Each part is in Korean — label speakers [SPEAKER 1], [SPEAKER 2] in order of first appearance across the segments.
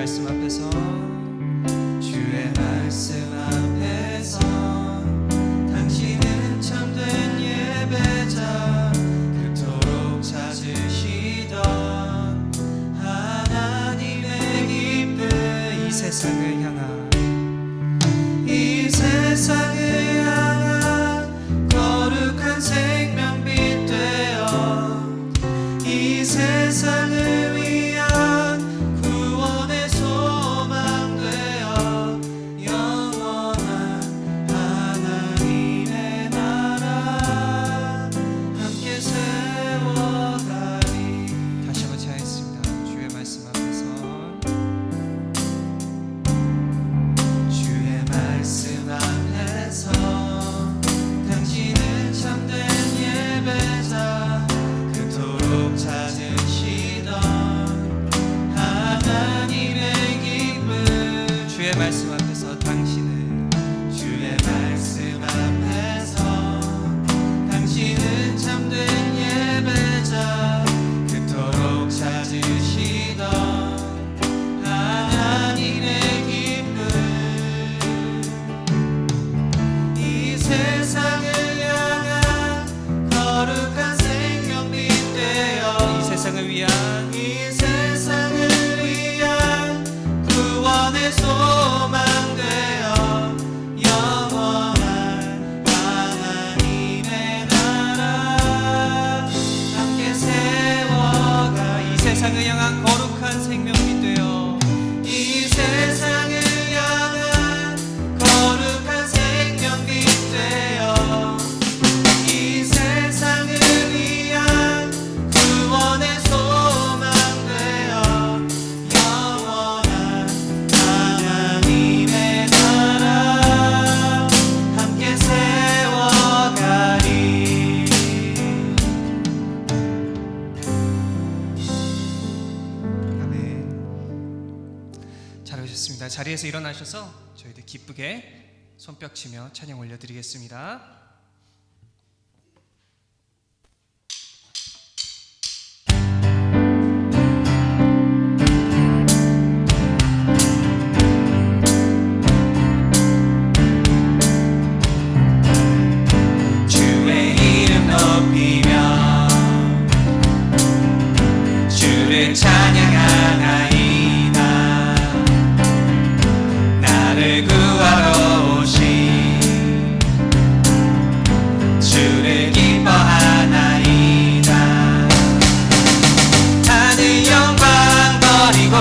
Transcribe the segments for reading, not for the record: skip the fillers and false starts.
[SPEAKER 1] 말씀 앞에서
[SPEAKER 2] 주의 말씀 앞에서 당신은 참된 예배자 그토록 찾으시던 하나님의 기쁨
[SPEAKER 1] 이 세상을 향한
[SPEAKER 2] 거룩한 생명빛 되어 이 세상을 위한 구원의 소망 되어 영원한 하나님의 나라 함께 세워가리.
[SPEAKER 1] 다시 한번 찬양했습니다. 주의 말씀 앞에서
[SPEAKER 2] 주의 말씀 앞에서 당신은 참된 예배자 그토록 찾으시던 하나님의 기쁨.
[SPEAKER 1] 주의 말씀 앞에서 당신은
[SPEAKER 2] 주의 말씀 앞에서 당신은 참된 예배자 그토록 찾으시던 하나님의 기쁨. 이 세상을 향한 거룩한 생명빛 되어
[SPEAKER 1] 이 세상을 위한
[SPEAKER 2] 이 세상을 위한 구원의 소망 되어 영원한 하나님의 나라 함께 세워가.
[SPEAKER 1] 이 세상을 향한 거룩한 생명이 되어
[SPEAKER 2] 이 세상을 향한 거룩한 생명빛 되어 이 세상을 위한 구원의 소망 되어 영원한 하나님의 나라 함께 세워가리.
[SPEAKER 1] 아멘. 잘하셨습니다. 자리에서 일어나셔서 저희들 기쁘게 손뼉치며 찬양 올려드리겠습니다.
[SPEAKER 2] 주의 이름 높이며 주를 찬양하나이다. 나를 구하러 오신 주를 기뻐하나이다. 하늘 영광 버리고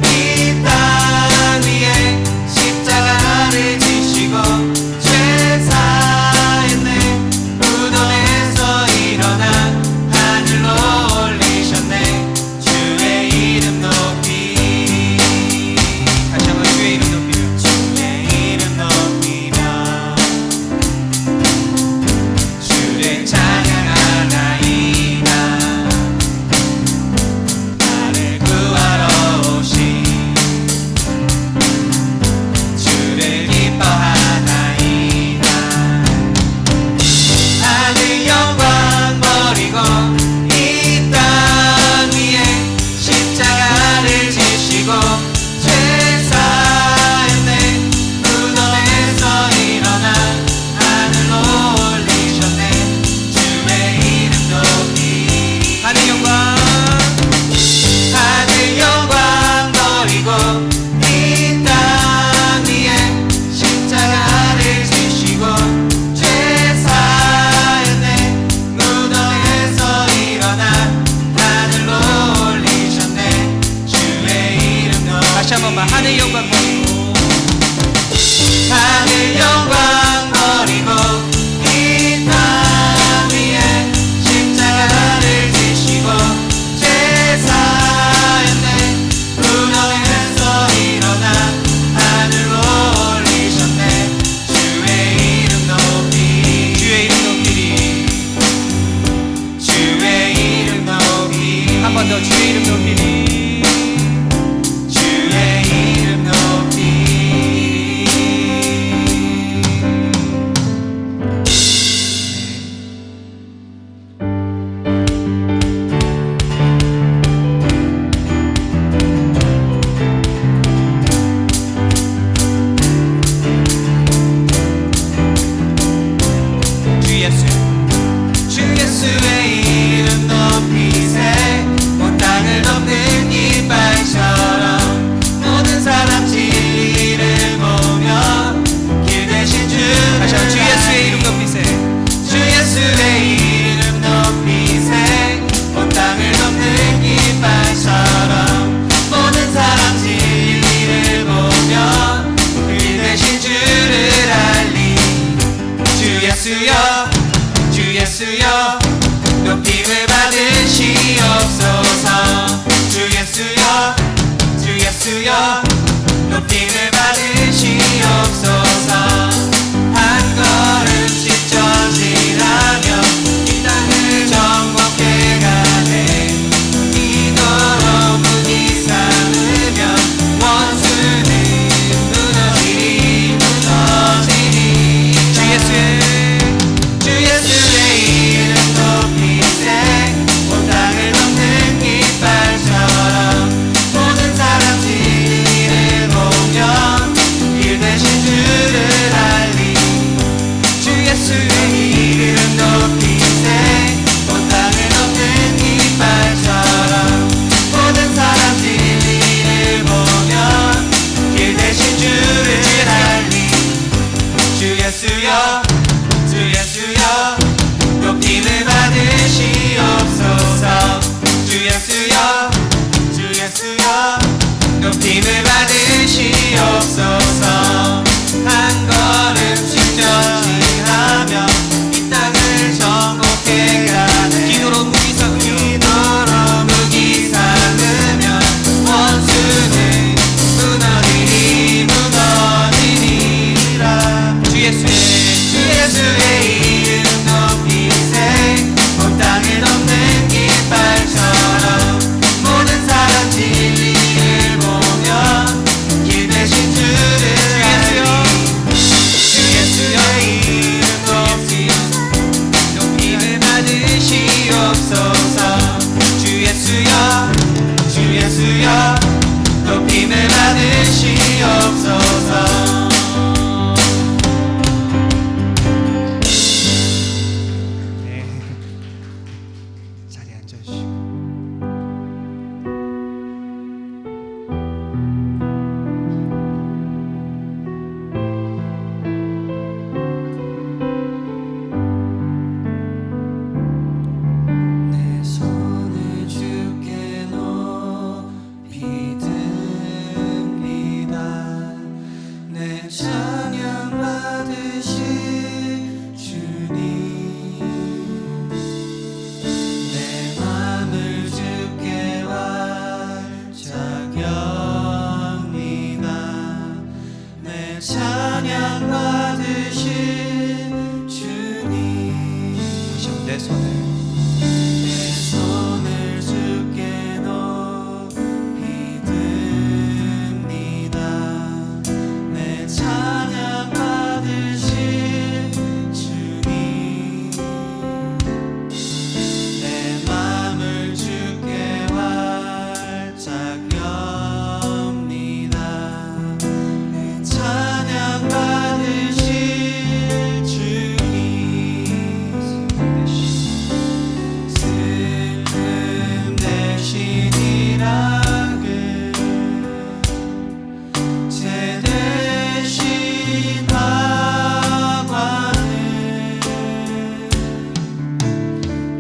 [SPEAKER 2] 이 땅 위에 십자가를 지시고 죄 사했네. 무덤에서 일어나 하늘로 올리셨네. 주의 이름 높이.
[SPEAKER 1] 다시 한번 주의 이름 높이며
[SPEAKER 2] 주의 이름 높이며 주를 찬양하나이다. 나를 구하러 오신 주를 기뻐하나이다. 하늘 영광 버리고 이 땅 위에 십자가를 지시고 죄 사했네. 무덤에서 일어나 하늘로 올리셨네. 주의 이름 높이.
[SPEAKER 1] 하늘 영광
[SPEAKER 2] 하늘 영광 버리고 이 땅 위에 십자가를 지시고 죄 사했네. 무덤에서 일어나 하늘로 올리셨네. 주의 이름 높이.
[SPEAKER 1] 다시 한 번만 하늘 영광 버리고
[SPEAKER 2] 하늘 영광 버리고 이 땅 위에 십자가를 지시고 죄 사했네. 무덤에서 일어나 하늘로 올리셨네. 주의 이름 높이.
[SPEAKER 1] 주의 이름 높이리.
[SPEAKER 2] 주의 이름 높이.
[SPEAKER 1] 한 번 더 주의 이름 높이리.
[SPEAKER 2] 주의 이름 높이. 예수여 높임을 받으시옵소서 한 걸음씩 전진하며 이 땅을 정복해 가네 이도록 무기 삼으며 원수는 무너지리 주 예수의 이름 높이세 온 땅을 덮는 깃발처럼 모든 사람 진리를 보며 길 대신 주를 알리 주 예수의 이름 높이세 온 땅을 덮는 깃발처럼 모든 사람 진리를 보며 길 대신 주를 알리 주 예수여 높임을 받으시옵소서 주 예수여 높임을 받으시옵소서 한 걸음씩 전진하며 이 땅을 정복해 가네 기도로 무기 삼으며 원수는 무너지리라 주 예수의 이름 높이세 온 땅을 덮는 깃발처럼 모든 사람 진리를 보며 길 대신 주를 알리 주 예수의 이름 높임을 받으시옵소서 주 예수여 높임을 받으시옵소서
[SPEAKER 1] 네. 자리에 앉아주시고
[SPEAKER 2] 내 손을 주께 높이 듭니다 내 찬양 받으실 주님 내 맘을 주께 활짝 엽니다 내 찬양 받으실 주님
[SPEAKER 1] 다시 한번 내 손을
[SPEAKER 2] 내 손을 주께 높이 듭니다 내 찬양 받으실 주님 내 맘을 주께 활짝 엽니다 내 찬양 받으실 주님 슬픔 대신 희락을 죄 대신 화관을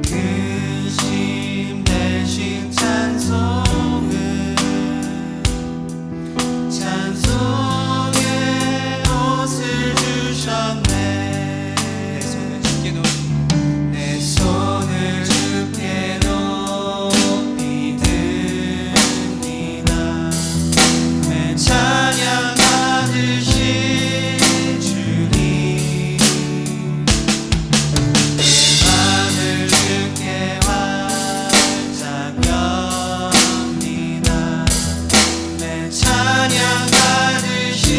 [SPEAKER 2] 근심 대신 찬송의 옷을 주셨네
[SPEAKER 1] 내 손을 주께 놓으
[SPEAKER 2] 내 손을 주께 높이 듭니다 내 찬양 받으실 주님 내 맘을 주께 활짝 엽니다 내 찬양 받으실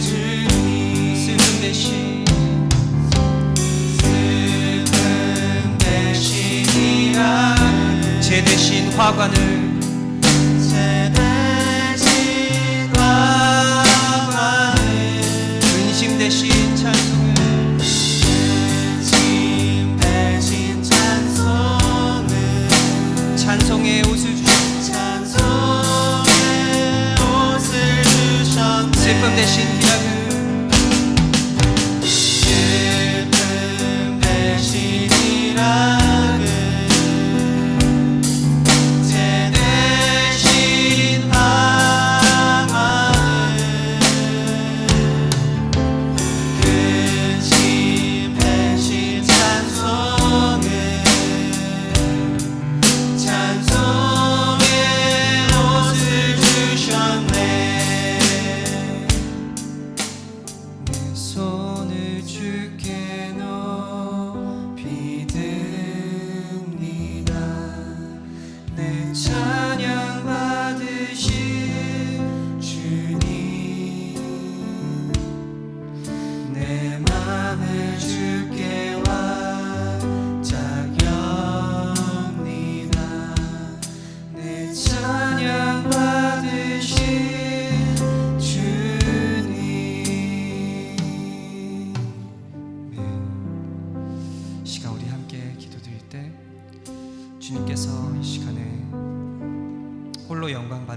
[SPEAKER 2] 주님
[SPEAKER 1] 슬픔 대신
[SPEAKER 2] 슬픔 대신 희락을
[SPEAKER 1] 죄 대신 화관을
[SPEAKER 2] 죄 대신 화관을
[SPEAKER 1] 근심 대신 찬송을
[SPEAKER 2] 근심 대신 찬송을
[SPEAKER 1] 찬송의 옷을 주셨네
[SPEAKER 2] 찬송의 옷을 주셨네
[SPEAKER 1] 슬픔 대신 희락을
[SPEAKER 2] 슬픔 대신 희락을 죄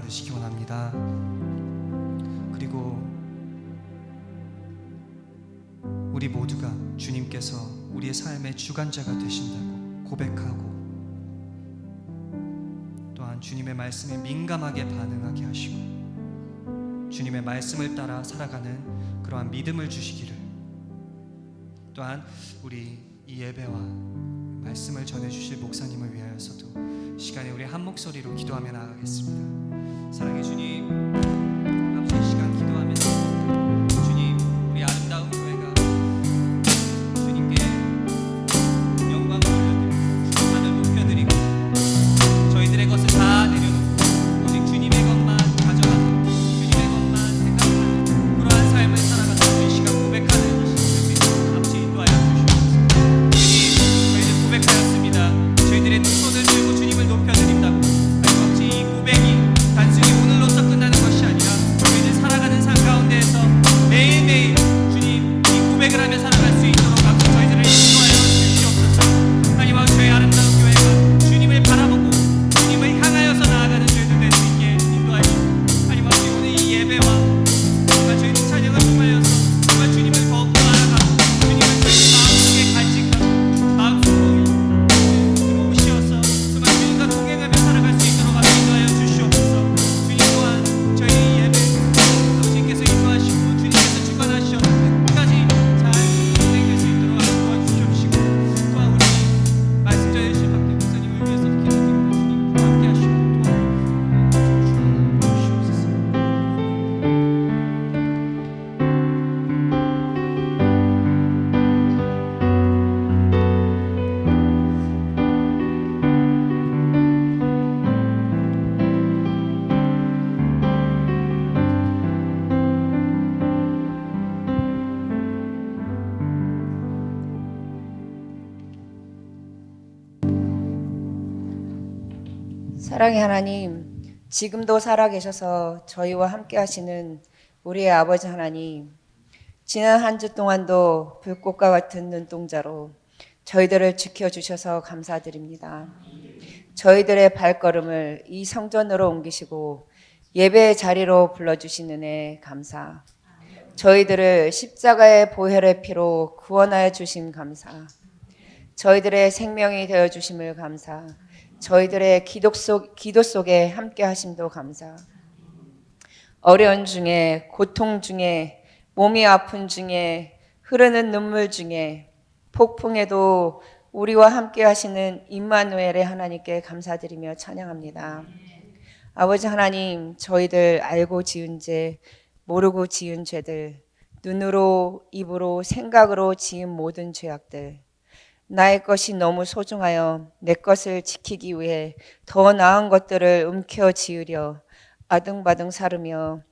[SPEAKER 1] 받으시기 원합니다. 그리고 우리 모두가 주님께서 우리의 삶의 주관자가 되신다고 고백하고, 또한 주님의 말씀에 민감하게 반응하게 하시고 주님의 말씀을 따라 살아가는 그러한 믿음을 주시기를, 또한 우리 이 예배와 말씀을 전해주실 목사님을 위하여서도 시간에 우리 한 목소리로 기도하며 나아가겠습니다. 사랑의 주님, 아버지, 이 시간 기도하면서 주님, 우리 아름다운 교회가 주님께 영광을 돌려드리고 주님만을 높여드리고 저희들의 것을 다 내려놓고 오직 주님의 것만 가져가고 주님의 것만 생각하는 그러한 삶을 살아가는 이 시간 고백하는 이 시간 될수 있도록 아버지 인도하여 주시옵소서. 주님, 저희들 고백하였습니다. 저희들의 두 손을 들고 주님을 높여드린다고. 하나님 아버지, 이 고백이 단순히 오늘로서 끝나는 것이 아니라 저희들 살아가는 삶 가운데에서 매일매일 주님 이 고백을 하며 살아갈 수 있도록 아버지 저희들을 인도하여 주시옵소서. 하나님 아버지, 저희 아름다운 교회가 주님을 바라보고 주님을 향하여서 나아가는 저희들 될 수 있게 인도하여 주시옵소서. 하나님 아버지, 오늘 이 예배와 정말 저희들 찬양을 통하여서 정말 주님을 더욱더 알아가고 주님을 저희 마음속에 간직하고 마음속에 들어오시어서 정말 주님과 동행하며 살아갈 수 있도록 아버지 인도하여 주시옵소서. 주님 또한 저희 예배 아버지께서 인도하시고 주님께서 주관하시어 끝까지 잘 진행될 수 있도록 아버지 도와주시옵시고, 또한 우리 말씀 전해주신 박대 목사님을 위해서 기도드립니다. 주님 함께 하시고 도와주시옵소서.
[SPEAKER 3] 사랑의 하나님, 지금도 살아계셔서 저희와 함께 하시는 우리의 아버지 하나님, 지난 한 주 동안도 불꽃과 같은 눈동자로 저희들을 지켜주셔서 감사드립니다. 저희들의 발걸음을 이 성전으로 옮기시고 예배의 자리로 불러주신 은혜 감사. 저희들을 십자가의 보혈의 피로 구원하여 주심 감사. 저희들의 생명이 되어주심을 감사. 저희들의 기도 속에 함께 하심도 감사. 어려운 중에, 고통 중에, 몸이 아픈 중에, 흐르는 눈물 중에, 폭풍에도 우리와 함께 하시는 임마누엘의 하나님께 감사드리며 찬양합니다. 아버지 하나님, 저희들 알고 지은 죄, 모르고 지은 죄들, 눈으로, 입으로, 생각으로 지은 모든 죄악들, 나의 것이 너무 소중하여 내 것을 지키기 위해 더 나은 것들을 움켜 지으려 아등바등 살으며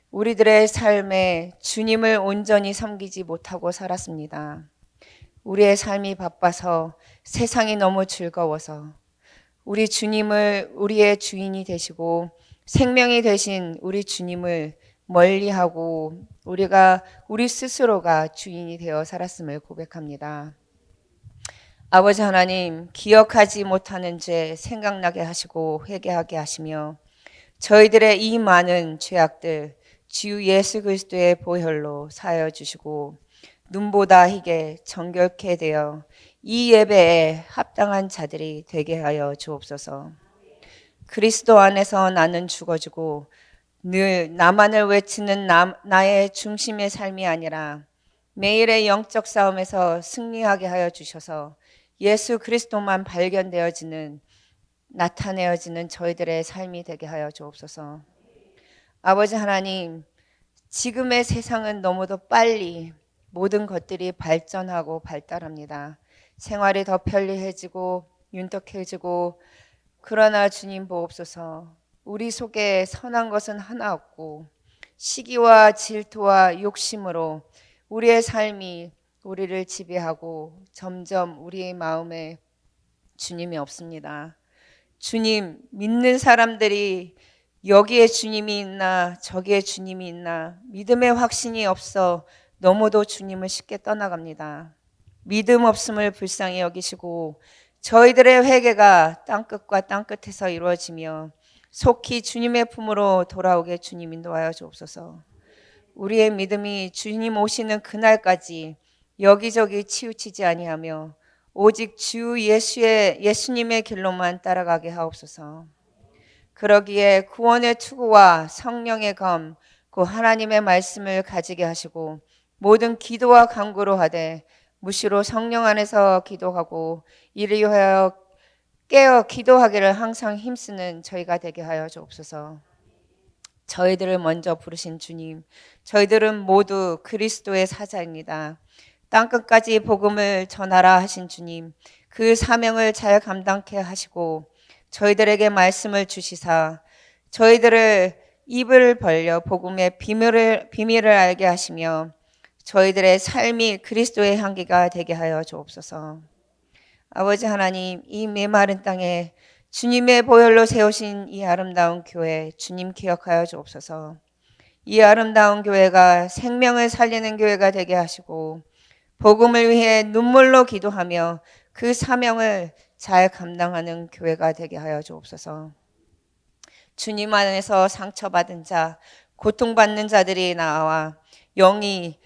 [SPEAKER 3] 우리들의 삶에 주님을 온전히 섬기지 못하고 살았습니다. 우리의 삶이 바빠서, 세상이 너무 즐거워서 우리 주님을 우리의 주인이 되시고 생명이 되신 우리 주님을 멀리하고 우리가 우리 스스로가 주인이 되어 살았음을 고백합니다. 아버지 하나님, 기억하지 못하는 죄 생각나게 하시고 회개하게 하시며 저희들의 이 많은 죄악들 주 예수 그리스도의 보혈로 사하여 주시고 눈보다 희게 정결케 되어 이 예배에 합당한 자들이 되게 하여 주옵소서. 그리스도 안에서 나는 죽어지고 늘 나만을 외치는 나의 중심의 삶이 아니라 매일의 영적 싸움에서 승리하게 하여 주셔서 예수 그리스도만 발견되어지는, 나타내어지는 저희들의 삶이 되게 하여 주옵소서. 아버지 하나님, 지금의 세상은 너무도 빨리 모든 것들이 발전하고 발달합니다. 생활이 더 편리해지고 윤택해지고, 그러나 주님 보옵소서. 우리 속에 선한 것은 하나 없고 시기와 질투와 욕심으로 우리의 삶이 우리를 지배하고 점점 우리의 마음에 주님이 없습니다. 주님, 믿는 사람들이 여기에 주님이 있나 저기에 주님이 있나 믿음의 확신이 없어 너무도 주님을 쉽게 떠나갑니다. 믿음 없음을 불쌍히 여기시고 저희들의 회개가 땅끝과 땅끝에서 이루어지며 속히 주님의 품으로 돌아오게 주님 인도하여 주옵소서. 우리의 믿음이 주님 오시는 그날까지 여기저기 치우치지 아니하며 오직 주 예수님의 길로만 따라가게 하옵소서. 그러기에 구원의 투구와 성령의 검, 그 하나님의 말씀을 가지게 하시고 모든 기도와 간구로 하되 무시로 성령 안에서 기도하고 이를 위하여 깨어 기도하기를 항상 힘쓰는 저희가 되게 하여 주옵소서. 저희들을 먼저 부르신 주님, 저희들은 모두 그리스도의 사자입니다. 땅끝까지 복음을 전하라 하신 주님, 그 사명을 잘 감당케 하시고 저희들에게 말씀을 주시사 저희들을 입을 벌려 복음의 비밀을 알게 하시며 저희들의 삶이 그리스도의 향기가 되게 하여 주옵소서. 아버지 하나님, 이 메마른 땅에 주님의 보혈로 세우신 이 아름다운 교회 주님 기억하여 주옵소서. 이 아름다운 교회가 생명을 살리는 교회가 되게 하시고 복음을 위해 눈물로 기도하며 그 사명을 잘 감당하는 교회가 되게 하여 주옵소서. 주님 안에서 상처받은 자, 고통받는 자들이 나와 영이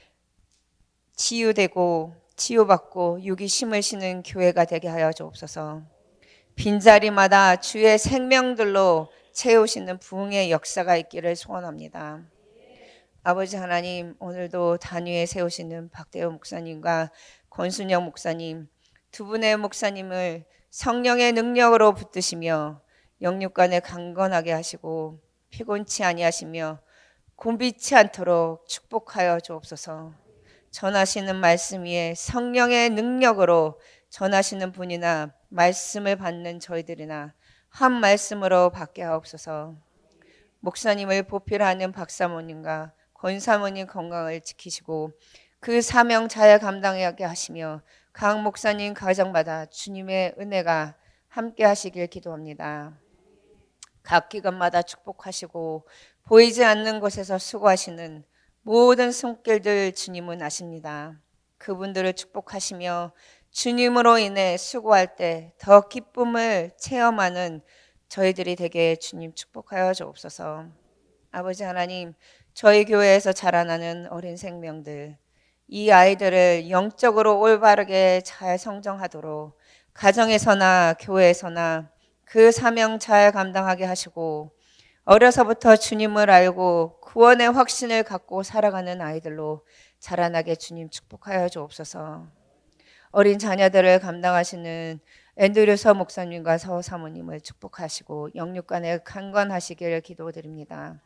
[SPEAKER 3] 치유받고 육이 힘을 쉬는 교회가 되게 하여 주옵소서. 빈자리마다 주의 생명들로 채우시는 부흥의 역사가 있기를 소원합니다. 아버지 하나님, 오늘도 단위에 세우시는 박대호 목사님과 권순영 목사님 두 분의 목사님을 성령의 능력으로 붙드시며 영육간에 강건하게 하시고 피곤치 아니하시며 곤비치 않도록 축복하여 주옵소서. 전하시는 말씀 위에 성령의 능력으로 전하시는 분이나 말씀을 받는 저희들이나 한 말씀으로 받게 하옵소서. 목사님을 보필하는 박사모님과 권사모님 건강을 지키시고 그 사명 잘 감당하게 하시며 각 목사님 가정마다 주님의 은혜가 함께 하시길 기도합니다. 각 기관마다 축복하시고 보이지 않는 곳에서 수고하시는 모든 손길들 주님은 아십니다. 그분들을 축복하시며 주님으로 인해 수고할 때 더 기쁨을 체험하는 저희들이 되게 주님 축복하여 주옵소서. 아버지 하나님, 저희 교회에서 자라나는 어린 생명들, 이 아이들을 영적으로 올바르게 잘 성정하도록 가정에서나 교회에서나 그 사명 잘 감당하게 하시고 어려서부터 주님을 알고 구원의 확신을 갖고 살아가는 아이들로 자라나게 주님 축복하여 주옵소서. 어린 자녀들을 감당하시는 앤드류서 목사님과 서 사모님을 축복하시고 영육간에 강건하시기를 기도드립니다.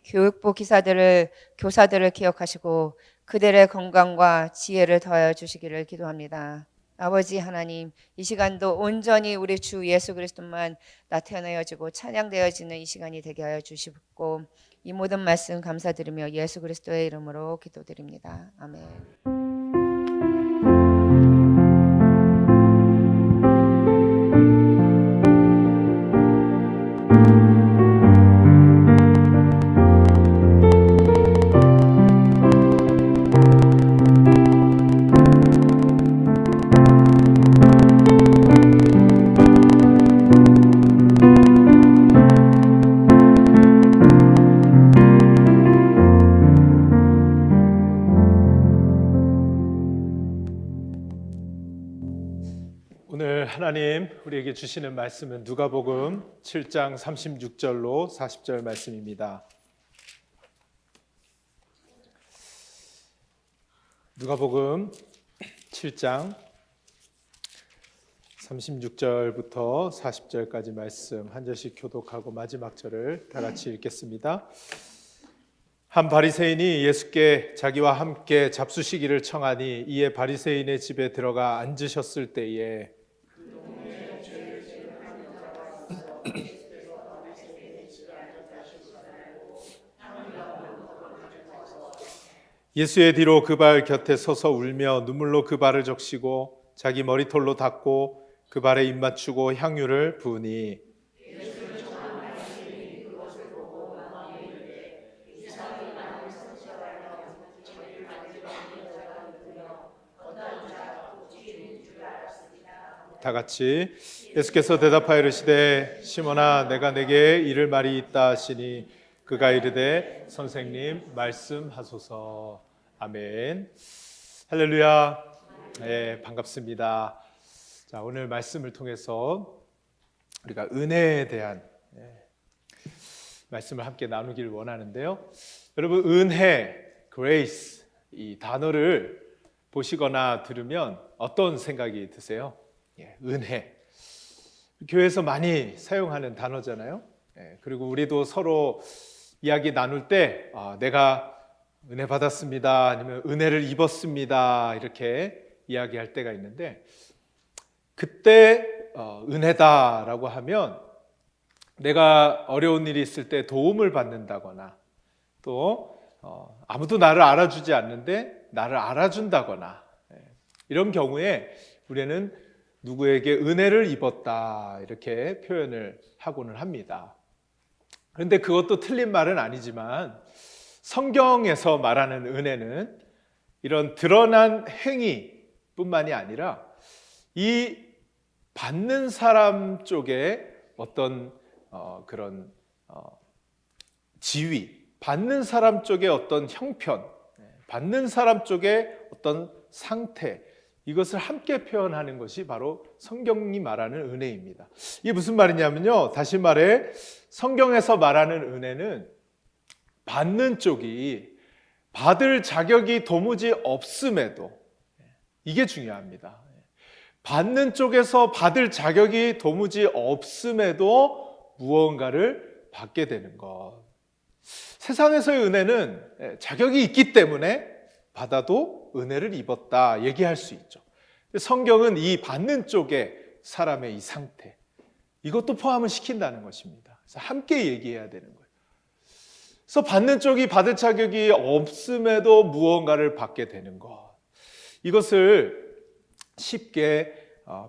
[SPEAKER 3] 교육부 교사들을 기억하시고 그들의 건강과 지혜를 더하여 주시기를 기도합니다. 아버지 하나님, 이 시간도 온전히 우리 주 예수 그리스도만 나타내어지고 찬양되어지는 이 시간이 되게 하여 주시고 이 모든 말씀 감사드리며 예수 그리스도의 이름으로 기도드립니다. 아멘.
[SPEAKER 4] 오늘 하나님 우리에게 주시는 말씀은 누가복음 7장 36절로 40절 말씀입니다. 누가복음 7장 36절부터 40절까지 말씀 한 절씩 교독하고 마지막 절을 다 같이 읽겠습니다. 한 바리새인이 예수께 자기와 함께 잡수시기를 청하니 이에 바리새인의 집에 들어가 앉으셨을 때에 예수의 뒤로 그 발 곁에 서서 울며 눈물로 그 발을 적시고 자기 머리털로 닦고 그 발에 입 맞추고 향유를 부으니 다 같이 예수께서 대답하여 이르시되 시몬아 내가 내게 이를 말이 있다 하시니 그가 이르되 선생님 말씀하소서. 아멘. 할렐루야. 네, 반갑습니다. 자, 오늘 말씀을 통해서 우리가 은혜에 대한 말씀을 함께 나누기를 원하는데요. 여러분, 은혜, grace 이 단어를 보시거나 들으면 어떤 생각이 드세요? 은혜. 교회에서 많이 사용하는 단어잖아요. 그리고 우리도 서로 이야기 나눌 때 내가 은혜 받았습니다, 아니면 은혜를 입었습니다, 이렇게 이야기할 때가 있는데, 그때 은혜다라고 하면 내가 어려운 일이 있을 때 도움을 받는다거나, 또 아무도 나를 알아주지 않는데 나를 알아준다거나, 이런 경우에 우리는 누구에게 은혜를 입었다 이렇게 표현을 하고는 합니다. 그런데 그것도 틀린 말은 아니지만 성경에서 말하는 은혜는 이런 드러난 행위뿐만이 아니라 이 받는 사람 쪽에 어떤 그런 지위, 받는 사람 쪽에 어떤 형편, 받는 사람 쪽에 어떤 상태, 이것을 함께 표현하는 것이 바로 성경이 말하는 은혜입니다. 이게 무슨 말이냐면요, 다시 말해 성경에서 말하는 은혜는 받는 쪽이 받을 자격이 도무지 없음에도, 이게 중요합니다. 받는 쪽에서 받을 자격이 도무지 없음에도 무언가를 받게 되는 것. 세상에서의 은혜는 자격이 있기 때문에 받아도 은혜를 입었다 얘기할 수 있죠. 성경은 이 받는 쪽에 사람의 이 상태, 이것도 포함을 시킨다는 것입니다. 그래서 함께 얘기해야 되는 거예요. 그래서 받는 쪽이 받을 자격이 없음에도 무언가를 받게 되는 것, 이것을 쉽게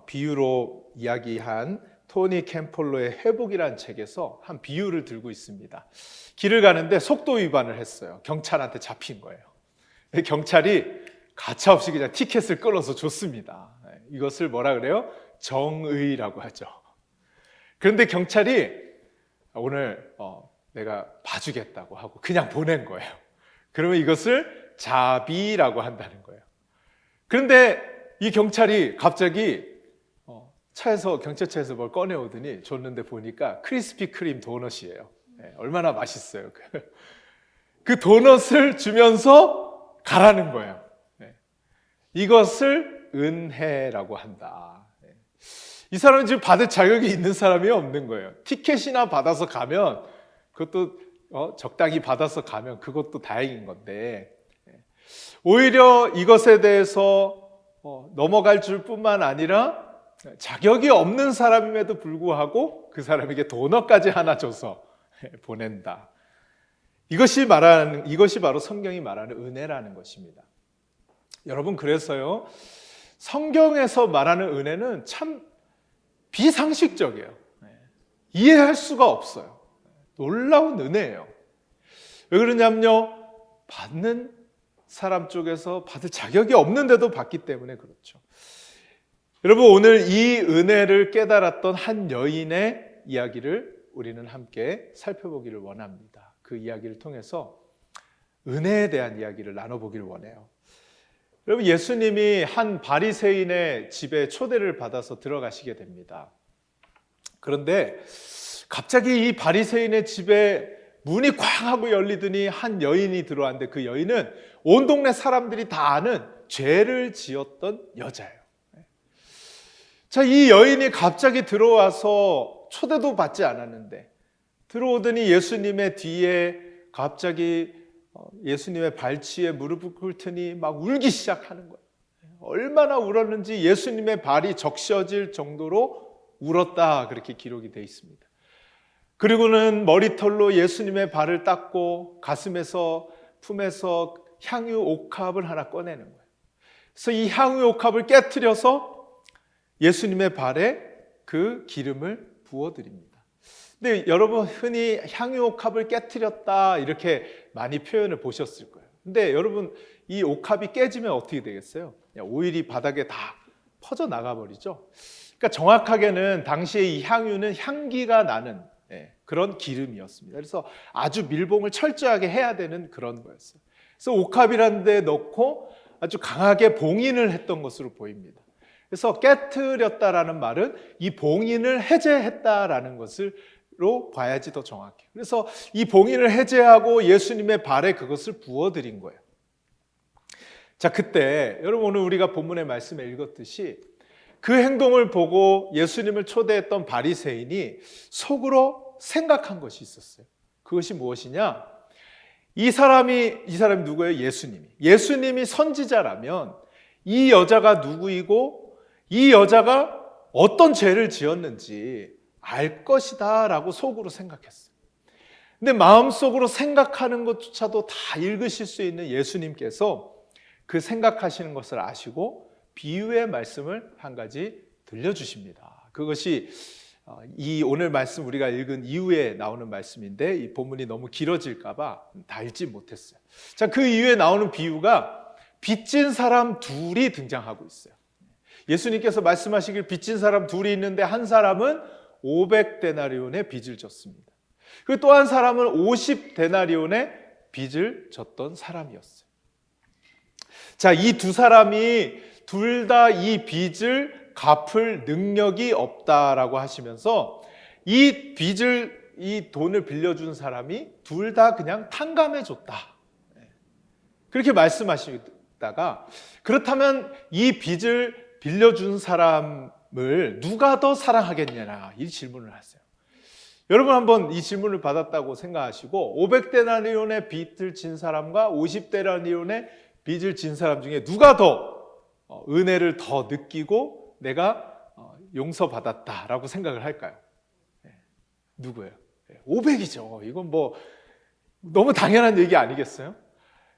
[SPEAKER 4] 비유로 이야기한 토니 캠폴로의 회복이라는 책에서 한 비유를 들고 있습니다. 길을 가는데 속도 위반을 했어요. 경찰한테 잡힌 거예요. 경찰이 가차없이 그냥 티켓을 끊어서 줬습니다. 이것을 뭐라 그래요? 정의라고 하죠. 그런데 경찰이 오늘 내가 봐주겠다고 하고 그냥 보낸 거예요. 그러면 이것을 자비라고 한다는 거예요. 그런데 이 경찰이 갑자기 경찰차에서 뭘 꺼내오더니 줬는데 보니까 크리스피 크림 도넛이에요. 얼마나 맛있어요. 그 도넛을 주면서 가라는 거예요. 이것을 은혜라고 한다. 이 사람은 지금 받을 자격이 있는 사람이 없는 거예요. 티켓이나 받아서 가면, 그것도 적당히 받아서 가면 그것도 다행인 건데, 오히려 이것에 대해서 넘어갈 줄 뿐만 아니라 자격이 없는 사람임에도 불구하고 그 사람에게 도넛까지 하나 줘서 보낸다. 이것이 바로 성경이 말하는 은혜라는 것입니다. 여러분, 그래서요, 성경에서 말하는 은혜는 참 비상식적이에요. 이해할 수가 없어요. 놀라운 은혜예요. 왜 그러냐면요, 받는 사람 쪽에서 받을 자격이 없는데도 받기 때문에 그렇죠. 여러분, 오늘 이 은혜를 깨달았던 한 여인의 이야기를 우리는 함께 살펴보기를 원합니다. 그 이야기를 통해서 은혜에 대한 이야기를 나눠보기를 원해요. 여러분, 예수님이 한 바리새인의 집에 초대를 받아서 들어가시게 됩니다. 그런데 갑자기 이 바리새인의 집에 문이 쾅 하고 열리더니 한 여인이 들어왔는데, 그 여인은 온 동네 사람들이 다 아는 죄를 지었던 여자예요. 자, 이 여인이 갑자기 들어와서 초대도 받지 않았는데 들어오더니 예수님의 뒤에 갑자기 예수님의 발치에 무릎을 꿇더니 막 울기 시작하는 거예요. 얼마나 울었는지 예수님의 발이 적셔질 정도로 울었다, 그렇게 기록이 되어 있습니다. 그리고는 머리털로 예수님의 발을 닦고 가슴에서, 품에서 향유 옥합을 하나 꺼내는 거예요. 그래서 이 향유 옥합을 깨트려서 예수님의 발에 그 기름을 부어드립니다. 근데 여러분, 흔히 향유 옥합을 깨트렸다 이렇게 많이 표현을 보셨을 거예요. 근데 여러분, 이 옥합이 깨지면 어떻게 되겠어요? 오일이 바닥에 다 퍼져 나가 버리죠. 그러니까 정확하게는 당시에 이 향유는 향기가 나는 그런 기름이었습니다. 그래서 아주 밀봉을 철저하게 해야 되는 그런 거였어요. 그래서 옥합이라는 데 넣고 아주 강하게 봉인을 했던 것으로 보입니다. 그래서 깨트렸다라는 말은 이 봉인을 해제했다라는 것으로 봐야지 더 정확해요. 그래서 이 봉인을 해제하고 예수님의 발에 그것을 부어드린 거예요. 자, 그때 여러분 오늘 우리가 본문의 말씀에 읽었듯이 그 행동을 보고 예수님을 초대했던 바리새인이 속으로 생각한 것이 있었어요. 그것이 무엇이냐? 이 사람이 누구예요? 예수님이 선지자라면 이 여자가 누구이고 이 여자가 어떤 죄를 지었는지 알 것이다 라고 속으로 생각했어요. 근데 마음속으로 생각하는 것조차도 다 읽으실 수 있는 예수님께서 그 생각하시는 것을 아시고 비유의 말씀을 한 가지 들려주십니다. 그것이 이 오늘 말씀 우리가 읽은 이후에 나오는 말씀인데 이 본문이 너무 길어질까 봐 다 읽지 못했어요. 자, 그 이후에 나오는 비유가 빚진 사람 둘이 등장하고 있어요. 예수님께서 말씀하시길 빚진 사람 둘이 있는데 한 사람은 500데나리온의 빚을 졌습니다. 그리고 또 한 사람은 50데나리온의 빚을 졌던 사람이었어요. 자, 이 두 사람이 둘 다 이 빚을 갚을 능력이 없다라고 하시면서 이 돈을 빌려준 사람이 둘 다 그냥 탕감해 줬다. 그렇게 말씀하시다가 그렇다면 이 빚을 빌려준 사람을 누가 더 사랑하겠냐나 이 질문을 하세요. 여러분 한번 이 질문을 받았다고 생각하시고 500데나리온의 빚을 진 사람과 50데나리온의 빚을 진 사람 중에 누가 더 은혜를 더 느끼고 내가 용서받았다라고 생각을 할까요? 누구예요? 500이죠. 이건 뭐 너무 당연한 얘기 아니겠어요?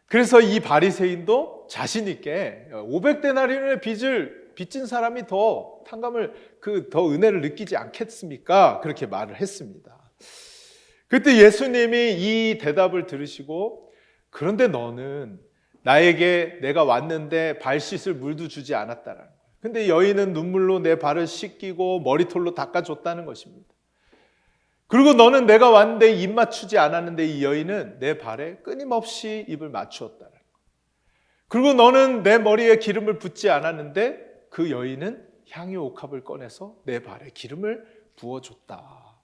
[SPEAKER 4] 그래서 이 바리새인도 자신 있게 500데나리온의 빚진 사람이 더 더 은혜를 느끼지 않겠습니까? 그렇게 말을 했습니다. 그때 예수님이 이 대답을 들으시고 그런데 너는 나에게 내가 왔는데 발 씻을 물도 주지 않았다라는 거예요. 근데 여인은 눈물로 내 발을 씻기고 머리털로 닦아줬다는 것입니다. 그리고 너는 내가 왔는데 입 맞추지 않았는데 이 여인은 내 발에 끊임없이 입을 맞추었다는 거예요. 그리고 너는 내 머리에 기름을 붓지 않았는데 그 여인은 향유 옥합을 꺼내서 내 발에 기름을 부어줬다.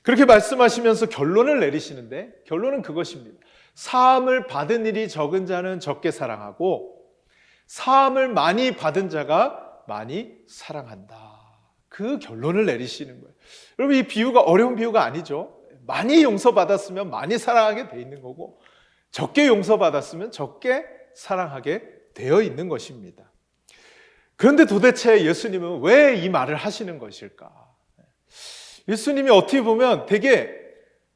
[SPEAKER 4] 그렇게 말씀하시면서 결론을 내리시는데 결론은 그것입니다. 사함을 받은 일이 적은 자는 적게 사랑하고 사함을 많이 받은 자가 많이 사랑한다. 그 결론을 내리시는 거예요. 여러분 이 비유가 어려운 비유가 아니죠. 많이 용서받았으면 많이 사랑하게 돼 있는 거고 적게 용서받았으면 적게 사랑하게 되어 있는 것입니다. 그런데 도대체 예수님은 왜 이 말을 하시는 것일까? 예수님이 어떻게 보면 되게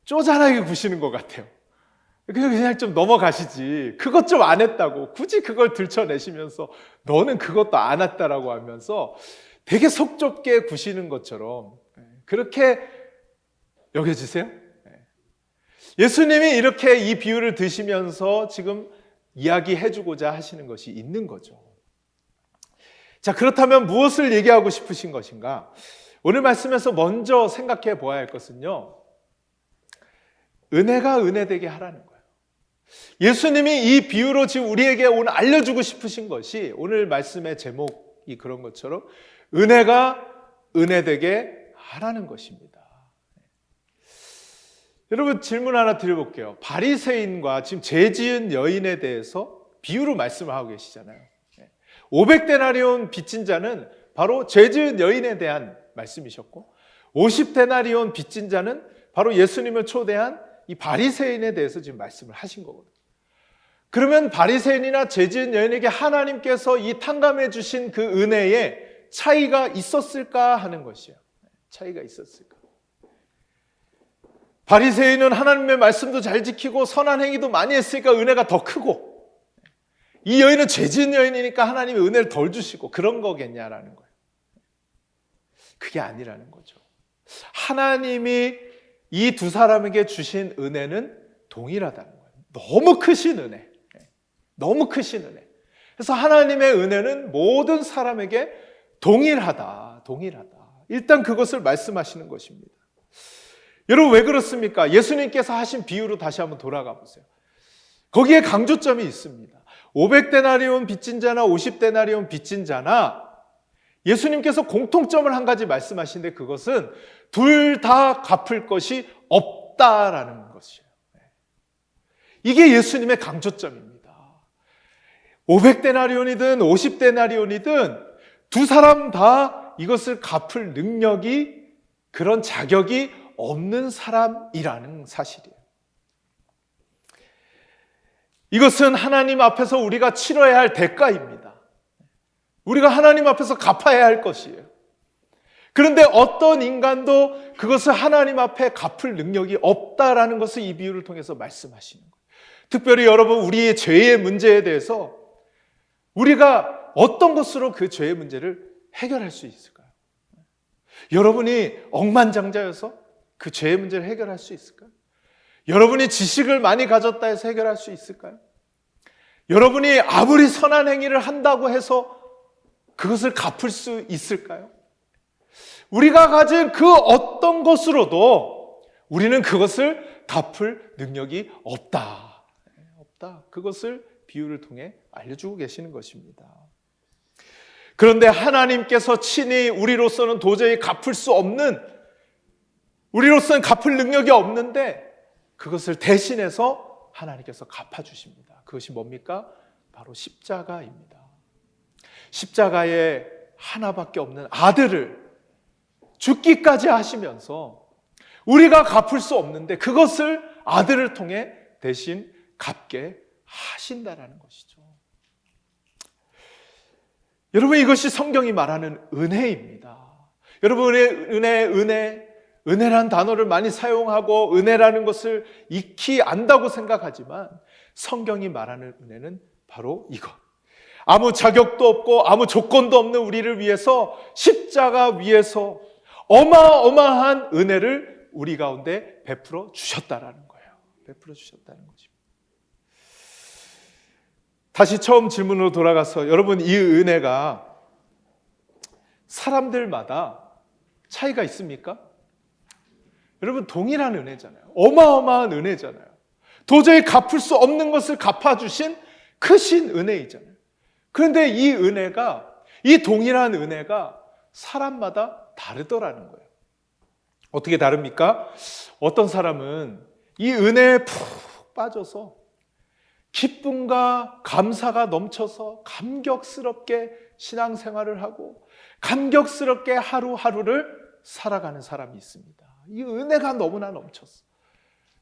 [SPEAKER 4] 쪼잔하게 구시는 것 같아요. 그냥 좀 넘어가시지. 그것 좀 안 했다고 굳이 그걸 들춰내시면서 너는 그것도 안 했다라고 하면서 되게 속 좁게 구시는 것처럼 그렇게 여겨지세요? 예수님이 이렇게 이 비유를 드시면서 지금 이야기해주고자 하시는 것이 있는 거죠. 자, 그렇다면 무엇을 얘기하고 싶으신 것인가? 오늘 말씀에서 먼저 생각해 보아야 할 것은요, 은혜가 은혜되게 하라는 거예요. 예수님이 이 비유로 지금 우리에게 오늘 알려주고 싶으신 것이 오늘 말씀의 제목이 그런 것처럼 은혜가 은혜되게 하라는 것입니다. 여러분 질문 하나 드려볼게요. 바리새인과 지금 죄 지은 여인에 대해서 비유로 말씀을 하고 계시잖아요. 500데나리온 빚진 자는 바로 죄 지은 여인에 대한 말씀이셨고 50데나리온 빚진 자는 바로 예수님을 초대한 이 바리새인에 대해서 지금 말씀을 하신 거거든요. 그러면 바리새인이나 죄 지은 여인에게 하나님께서 이 탕감해 주신 그 은혜에 차이가 있었을까 하는 것이에요. 차이가 있었을까? 바리새인은 하나님의 말씀도 잘 지키고 선한 행위도 많이 했으니까 은혜가 더 크고 이 여인은 죄 지은 여인이니까 하나님이 은혜를 덜 주시고 그런 거겠냐라는 거예요. 그게 아니라는 거죠. 하나님이 이 두 사람에게 주신 은혜는 동일하다는 거예요. 너무 크신 은혜. 너무 크신 은혜. 그래서 하나님의 은혜는 모든 사람에게 동일하다. 일단 그것을 말씀하시는 것입니다. 여러분 왜 그렇습니까? 예수님께서 하신 비유로 다시 한번 돌아가 보세요. 거기에 강조점이 있습니다. 500데나리온 빚진 자나 50데나리온 빚진 자나 예수님께서 공통점을 한 가지 말씀하시는데 그것은 둘 다 갚을 것이 없다라는 것이에요. 이게 예수님의 강조점입니다. 500데나리온이든 50데나리온이든 두 사람 다 이것을 갚을 능력이, 그런 자격이 없는 사람이라는 사실이에요. 이것은 하나님 앞에서 우리가 치러야 할 대가입니다. 우리가 하나님 앞에서 갚아야 할 것이에요. 그런데 어떤 인간도 그것을 하나님 앞에 갚을 능력이 없다라는 것을 이 비유를 통해서 말씀하시는 거예요. 특별히 여러분, 우리의 죄의 문제에 대해서 우리가 어떤 것으로 그 죄의 문제를 해결할 수 있을까요? 여러분이 억만장자여서 그 죄의 문제를 해결할 수 있을까요? 여러분이 지식을 많이 가졌다 해서 해결할 수 있을까요? 여러분이 아무리 선한 행위를 한다고 해서 그것을 갚을 수 있을까요? 우리가 가진 그 어떤 것으로도 우리는 그것을 갚을 능력이 없다. 그것을 비유를 통해 알려주고 계시는 것입니다. 그런데 하나님께서 친히 우리로서는 도저히 갚을 수 없는, 우리로서는 갚을 능력이 없는데 그것을 대신해서 하나님께서 갚아주십니다. 그것이 뭡니까? 바로 십자가입니다. 십자가에 하나밖에 없는 아들을 죽기까지 하시면서 우리가 갚을 수 없는데 그것을 아들을 통해 대신 갚게 하신다라는 것이죠. 여러분, 이것이 성경이 말하는 은혜입니다. 여러분의 은혜란 단어를 많이 사용하고 은혜라는 것을 익히 안다고 생각하지만 성경이 말하는 은혜는 바로 이것. 아무 자격도 없고 아무 조건도 없는 우리를 위해서 십자가 위에서 어마어마한 은혜를 우리 가운데 베풀어 주셨다라는 거예요. 베풀어 주셨다는 거죠. 다시 처음 질문으로 돌아가서 여러분, 이 은혜가 사람들마다 차이가 있습니까? 여러분, 동일한 은혜잖아요. 어마어마한 은혜잖아요. 도저히 갚을 수 없는 것을 갚아주신 크신 은혜이잖아요. 그런데 이 은혜가, 이 동일한 은혜가 사람마다 다르더라는 거예요. 어떻게 다릅니까? 어떤 사람은 이 은혜에 푹 빠져서 기쁨과 감사가 넘쳐서 감격스럽게 신앙생활을 하고 감격스럽게 하루하루를 살아가는 사람이 있습니다. 이 은혜가 너무나 넘쳤어.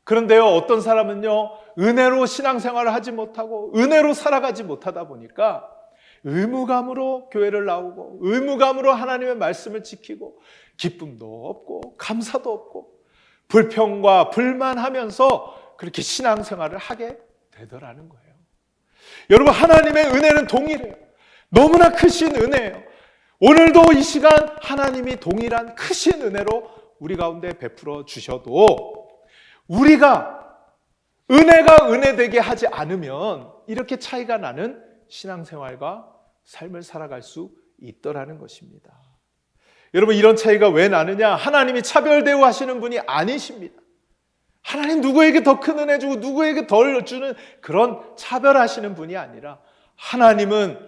[SPEAKER 4] 그런데요, 어떤 사람은요, 은혜로 신앙생활을 하지 못하고 은혜로 살아가지 못하다 보니까 의무감으로 교회를 나오고 의무감으로 하나님의 말씀을 지키고 기쁨도 없고 감사도 없고 불평과 불만하면서 그렇게 신앙생활을 하게 되더라는 거예요. 여러분, 하나님의 은혜는 동일해요. 너무나 크신 은혜예요. 오늘도 이 시간 하나님이 동일한 크신 은혜로 우리 가운데 베풀어 주셔도 우리가 은혜가 은혜되게 하지 않으면 이렇게 차이가 나는 신앙생활과 삶을 살아갈 수 있더라는 것입니다. 여러분, 이런 차이가 왜 나느냐? 하나님이 차별 대우하시는 분이 아니십니다. 하나님 누구에게 더 큰 은혜 주고 누구에게 덜 주는 그런 차별하시는 분이 아니라 하나님은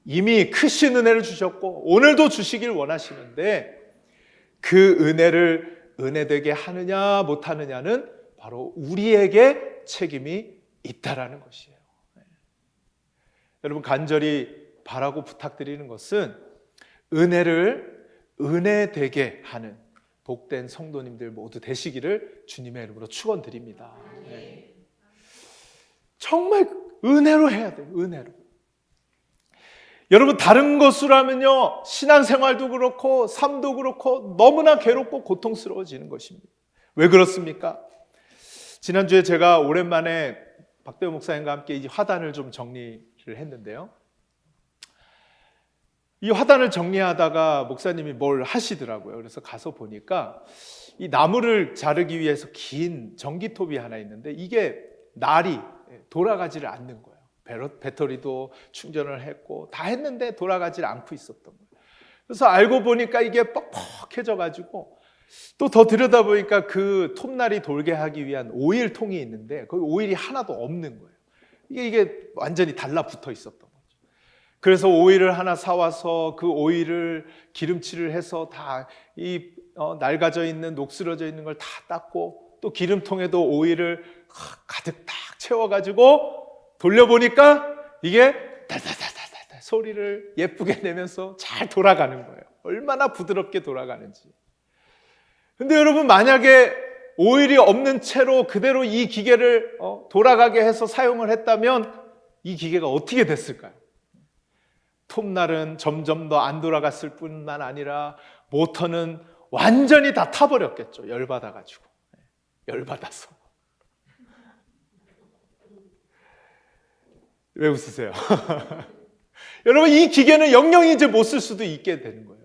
[SPEAKER 4] 이미 크신 은혜를 주셨고 오늘도 주시길 원하시는데 그 은혜를 은혜되게 하느냐 못하느냐는 바로 우리에게 책임이 있다라는 것이에요. 여러분, 간절히 바라고 부탁드리는 것은 은혜를 은혜되게 하는 복된 성도님들 모두 되시기를 주님의 이름으로 축원드립니다. 네. 정말 은혜로 해야 돼요. 은혜로. 여러분, 다른 것으로 하면요, 신앙생활도 그렇고 삶도 그렇고 너무나 괴롭고 고통스러워지는 것입니다. 왜 그렇습니까? 지난주에 제가 오랜만에 박대호 목사님과 함께 이 화단을 좀 정리를 했는데요, 이 화단을 정리하다가 목사님이 뭘 하시더라고요. 그래서 가서 보니까 이 나무를 자르기 위해서 긴 전기톱이 하나 있는데 이게 날이 돌아가지를 않는 거예요. 배터리도 충전을 했고 다 했는데 돌아가지 않고 있었던 거예요. 그래서 알고 보니까 이게 뻑뻑해져 가지고 또 더 들여다보니까 그 톱날이 돌게 하기 위한 오일통이 있는데 거기 오일이 하나도 없는 거예요. 이게 완전히 달라붙어 있었던 거죠. 그래서 오일을 하나 사와서 그 오일을 기름칠을 해서 다 이 낡아져 있는 녹슬어져 있는 걸 다 닦고 또 기름통에도 오일을 가득 딱 채워가지고 돌려보니까 이게 달달달달달 소리를 예쁘게 내면서 잘 돌아가는 거예요. 얼마나 부드럽게 돌아가는지. 근데 여러분, 만약에 오일이 없는 채로 그대로 이 기계를 돌아가게 해서 사용을 했다면 이 기계가 어떻게 됐을까요? 톱날은 점점 더 안 돌아갔을 뿐만 아니라 모터는 완전히 다 타버렸겠죠. 열받아가지고. 열받아서. 왜 웃으세요? 여러분, 이 기계는 영영이 이제 못 쓸 수도 있게 되는 거예요.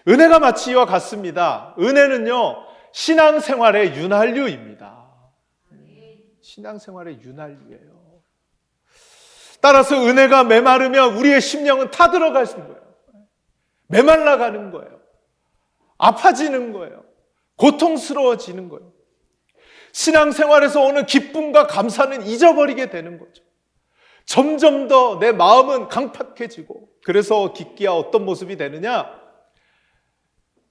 [SPEAKER 4] 은혜가 마치 이와 같습니다. 은혜는요, 신앙생활의 윤활유입니다. 신앙생활의 윤활유예요. 따라서 은혜가 메마르면 우리의 심령은 타들어갈 거예요. 메말라가는 거예요. 아파지는 거예요. 고통스러워지는 거예요. 신앙생활에서 오는 기쁨과 감사는 잊어버리게 되는 거죠. 점점 더 내 마음은 강팍해지고, 그래서 기끼야 어떤 모습이 되느냐?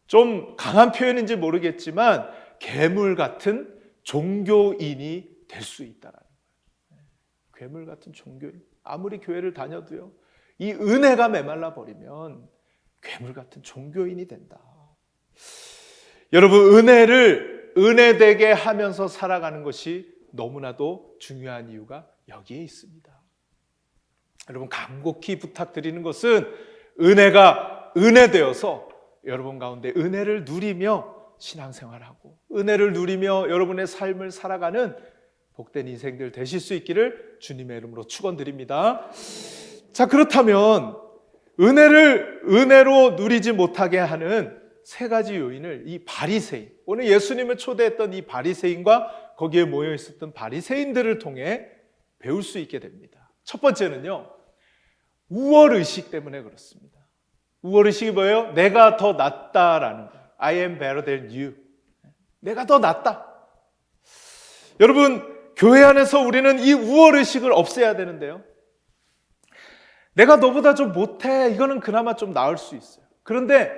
[SPEAKER 4] 좀 강한 표현인지 모르겠지만 괴물 같은 종교인이 될 수 있다라는 거예요. 괴물 같은 종교인. 아무리 교회를 다녀도요, 이 은혜가 메말라 버리면 괴물 같은 종교인이 된다. 여러분, 은혜를 은혜되게 하면서 살아가는 것이 너무나도 중요한 이유가 여기에 있습니다. 여러분, 간곡히 부탁드리는 것은 은혜가 은혜되어서 여러분 가운데 은혜를 누리며 신앙생활하고 은혜를 누리며 여러분의 삶을 살아가는 복된 인생들 되실 수 있기를 주님의 이름으로 축원드립니다. 자, 그렇다면 은혜를 은혜로 누리지 못하게 하는 세 가지 요인을 이 바리새인, 오늘 예수님을 초대했던 이 바리새인과 거기에 모여 있었던 바리새인들을 통해 배울 수 있게 됩니다. 첫 번째는요, 우월의식 때문에 그렇습니다. 우월의식이 뭐예요? 내가 더 낫다라는 거예요. I am better than you. 내가 더 낫다. 여러분, 교회 안에서 우리는 이 우월의식을 없애야 되는데요, 내가 너보다 좀 못해, 이거는 그나마 좀 나을 수 있어요. 그런데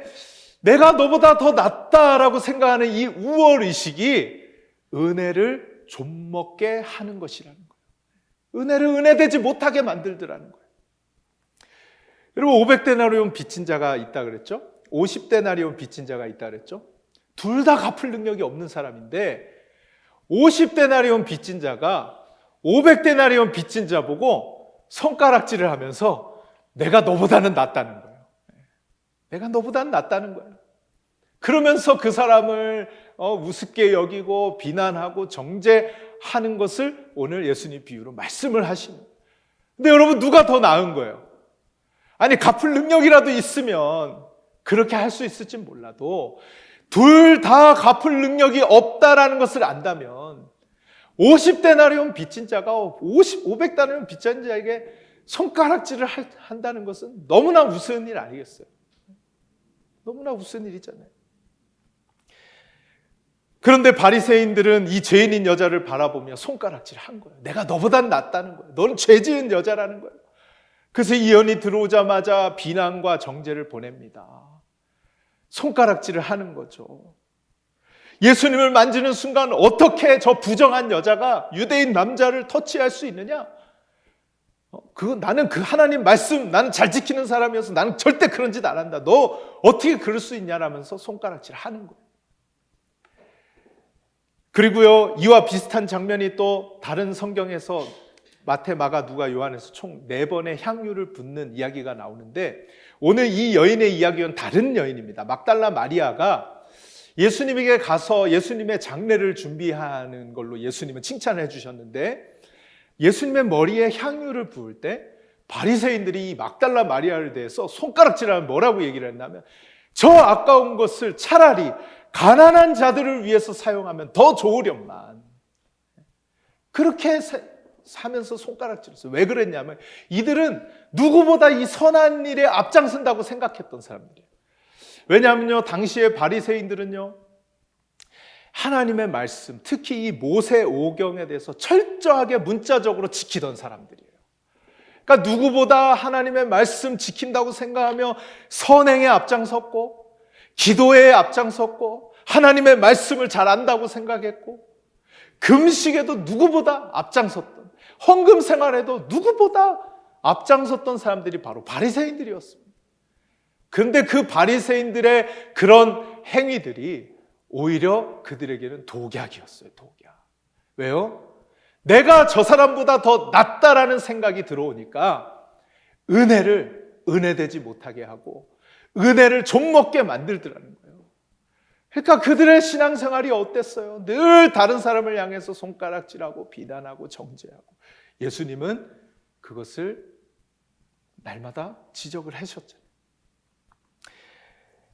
[SPEAKER 4] 내가 너보다 더 낫다라고 생각하는 이 우월의식이 은혜를 좀먹게 하는 것이라는 거예요. 은혜를 은혜되지 못하게 만들더라는 거예요. 여러분, 500데나리온 빚진 자가 있다 그랬죠? 50데나리온 빚진 자가 있다 그랬죠? 둘 다 갚을 능력이 없는 사람인데 50데나리온 빚진 자가 500데나리온 빚진 자 보고 손가락질을 하면서 내가 너보다는 낫다는 거예요. 내가 너보다는 낫다는 거예요. 그러면서 그 사람을 우습게 여기고 비난하고 정죄하는 것을 오늘 예수님 비유로 말씀을 하시는 거예요. 근데 여러분, 누가 더 나은 거예요? 아니, 갚을 능력이라도 있으면 그렇게 할 수 있을지 몰라도 둘 다 갚을 능력이 없다라는 것을 안다면 50데나리온 빚진 자가 500데나리온 빚진 자에게 손가락질을 한다는 것은 너무나 우스운 일 아니겠어요? 너무나 우스운 일이잖아요. 그런데 바리새인들은 이 죄인인 여자를 바라보며 손가락질을 한 거예요. 내가 너보단 낫다는 거예요. 너는 죄 지은 여자라는 거예요. 그래서 이언이 들어오자마자 비난과 정죄를 보냅니다. 손가락질을 하는 거죠. 예수님을 만지는 순간 어떻게 저 부정한 여자가 유대인 남자를 터치할 수 있느냐? 나는 그 하나님 말씀, 나는 잘 지키는 사람이어서 나는 절대 그런 짓 안 한다. 너 어떻게 그럴 수 있냐라면서 손가락질을 하는 거예요. 그리고요, 이와 비슷한 장면이 또 다른 성경에서 마태, 마가, 누가, 요한에서 총 4번의 향유를 붓는 이야기가 나오는데 오늘 이 여인의 이야기는 다른 여인입니다. 막달라 마리아가 예수님에게 가서 예수님의 장례를 준비하는 걸로 예수님은 칭찬을 해주셨는데 예수님의 머리에 향유를 부을 때 바리새인들이 이 막달라 마리아를 대해서 손가락질하면 뭐라고 얘기를 했냐면 저 아까운 것을 차라리 가난한 자들을 위해서 사용하면 더 좋으련만, 그렇게 하면서 손가락질했어요. 왜 그랬냐면 이들은 누구보다 이 선한 일에 앞장선다고 생각했던 사람들이에요. 왜냐하면요, 당시의 바리새인들은요, 하나님의 말씀, 특히 이 모세오경에 대해서 철저하게 문자적으로 지키던 사람들이에요. 그러니까 누구보다 하나님의 말씀 지킨다고 생각하며 선행에 앞장섰고, 기도에 앞장섰고, 하나님의 말씀을 잘 안다고 생각했고, 금식에도 누구보다 앞장섰던, 헌금 생활에도 누구보다 앞장섰던 사람들이 바로 바리새인들이었습니다. 그런데 그 바리새인들의 그런 행위들이 오히려 그들에게는 독약이었어요. 독약. 왜요? 내가 저 사람보다 더 낫다라는 생각이 들어오니까 은혜를 은혜되지 못하게 하고 은혜를 좀먹게 만들더라는 거예요. 그러니까 그들의 신앙생활이 어땠어요? 늘 다른 사람을 향해서 손가락질하고 비난하고 정죄하고, 예수님은 그것을 날마다 지적을 하셨잖아요.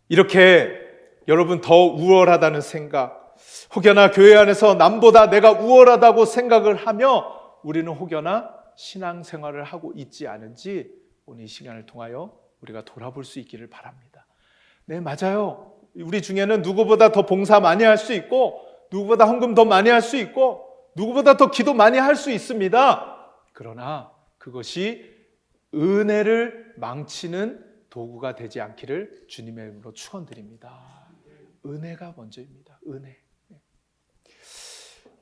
[SPEAKER 4] 이렇게 여러분 더 우월하다는 생각, 혹여나 교회 안에서 남보다 내가 우월하다고 생각을 하며 우리는 혹여나 신앙생활을 하고 있지 않은지 오늘 이 시간을 통하여 우리가 돌아볼 수 있기를 바랍니다. 네, 맞아요. 우리 중에는 누구보다 더 봉사 많이 할 수 있고, 누구보다 헌금 더 많이 할 수 있고, 누구보다 더 기도 많이 할 수 있습니다. 그러나 그것이 은혜를 망치는 도구가 되지 않기를 주님의 이름으로 축원드립니다. 은혜가 먼저입니다. 은혜.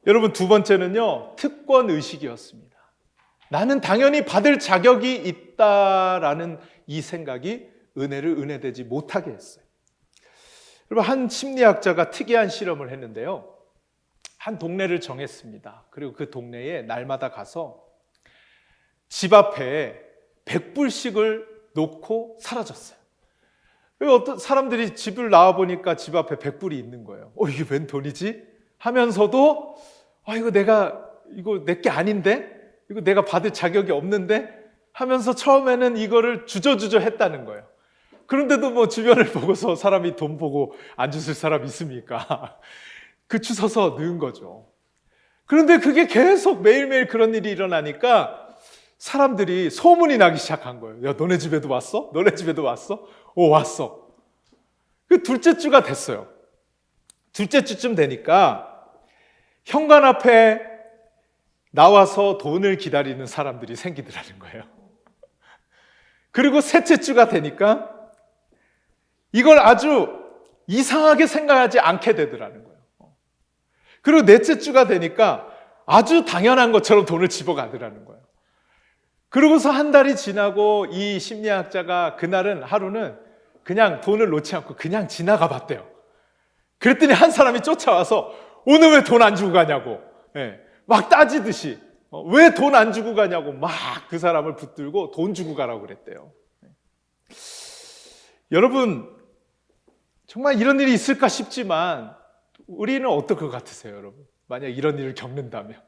[SPEAKER 4] 여러분, 두 번째는요, 특권 의식이었습니다. 나는 당연히 받을 자격이 있다라는 이 생각이 은혜를 은혜되지 못하게 했어요. 여러분, 한 심리학자가 특이한 실험을 했는데요, 한 동네를 정했습니다. 그리고 그 동네에 날마다 가서 집 앞에 100불씩을 놓고 사라졌어요. 어떤 사람들이 집을 나와보니까 집 앞에 100불이 있는 거예요. 이게 웬 돈이지? 하면서도 이거 내 게 아닌데? 이거 내가 받을 자격이 없는데? 하면서 처음에는 이거를 주저주저 했다는 거예요. 그런데도 뭐 주변을 보고서 사람이 돈 보고 안 주실 사람 있습니까? 그 주워서 넣은 거죠. 그런데 그게 계속 매일매일 그런 일이 일어나니까 사람들이 소문이 나기 시작한 거예요. 야, 너네 집에도 왔어? 너네 집에도 왔어? 왔어. 그 둘째 주가 됐어요. 둘째 주쯤 되니까 현관 앞에 나와서 돈을 기다리는 사람들이 생기더라는 거예요. 그리고 셋째 주가 되니까 이걸 아주 이상하게 생각하지 않게 되더라는 거예요. 그리고 넷째 주가 되니까 아주 당연한 것처럼 돈을 집어가더라는 거예요. 그러고서 한 달이 지나고 이 심리학자가 그날은 하루는 그냥 돈을 놓지 않고 그냥 지나가 봤대요. 그랬더니 한 사람이 쫓아와서 오늘 왜 돈 안 주고 가냐고, 막 따지듯이 왜 돈 안 주고 가냐고 막 그 사람을 붙들고 돈 주고 가라고 그랬대요. 여러분, 정말 이런 일이 있을까 싶지만 우리는 어떨 것 같으세요, 여러분? 만약 이런 일을 겪는다면.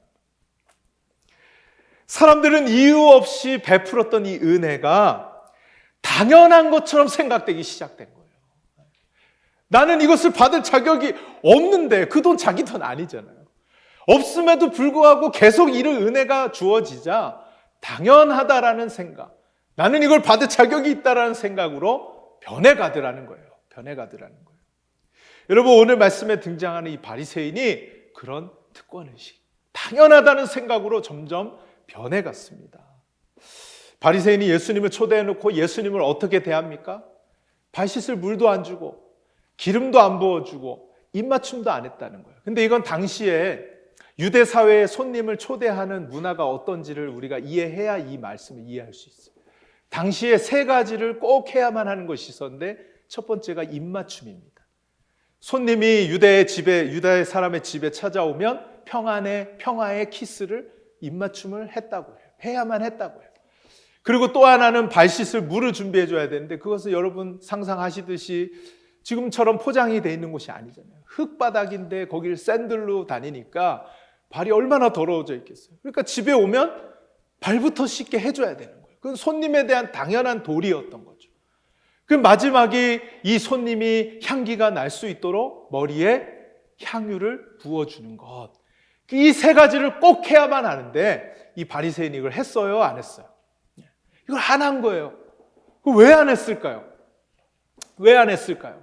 [SPEAKER 4] 사람들은 이유 없이 베풀었던 이 은혜가 당연한 것처럼 생각되기 시작된 거예요. 나는 이것을 받을 자격이 없는데, 그 돈 자기 돈 아니잖아요. 없음에도 불구하고 계속 이런 은혜가 주어지자 당연하다라는 생각, 나는 이걸 받을 자격이 있다라는 생각으로 변해가더라는 거예요. 변해가더라는 거예요. 여러분, 오늘 말씀에 등장하는 이 바리새인이 그런 특권의식, 당연하다는 생각으로 점점 변해갔습니다. 바리새인이 예수님을 초대해놓고 예수님을 어떻게 대합니까? 발 씻을 물도 안 주고 기름도 안 부어주고 입맞춤도 안 했다는 거예요. 근데 이건 당시에 유대 사회의 손님을 초대하는 문화가 어떤지를 우리가 이해해야 이 말씀을 이해할 수 있어요. 당시에 세 가지를 꼭 해야만 하는 것이 있었는데, 첫 번째가 입맞춤입니다. 손님이 유대 사람의 집에 찾아오면 평화의 키스를 입맞춤을 했다고 해요. 해야만 했다고 해요. 그리고 또 하나는 발 씻을 물을 준비해 줘야 되는데, 그것은 여러분 상상하시듯이 지금처럼 포장이 돼 있는 곳이 아니잖아요. 흙바닥인데 거기를 샌들로 다니니까 발이 얼마나 더러워져 있겠어요. 그러니까 집에 오면 발부터 씻게 해줘야 되는 거예요. 그건 손님에 대한 당연한 도리였던 거죠. 그 마지막에 이 손님이 향기가 날 수 있도록 머리에 향유를 부어주는 것. 이 세 가지를 꼭 해야만 하는데, 이 바리새인이 이걸 했어요, 안 했어요? 이걸 안 한 거예요. 왜 안 했을까요? 왜 안 했을까요?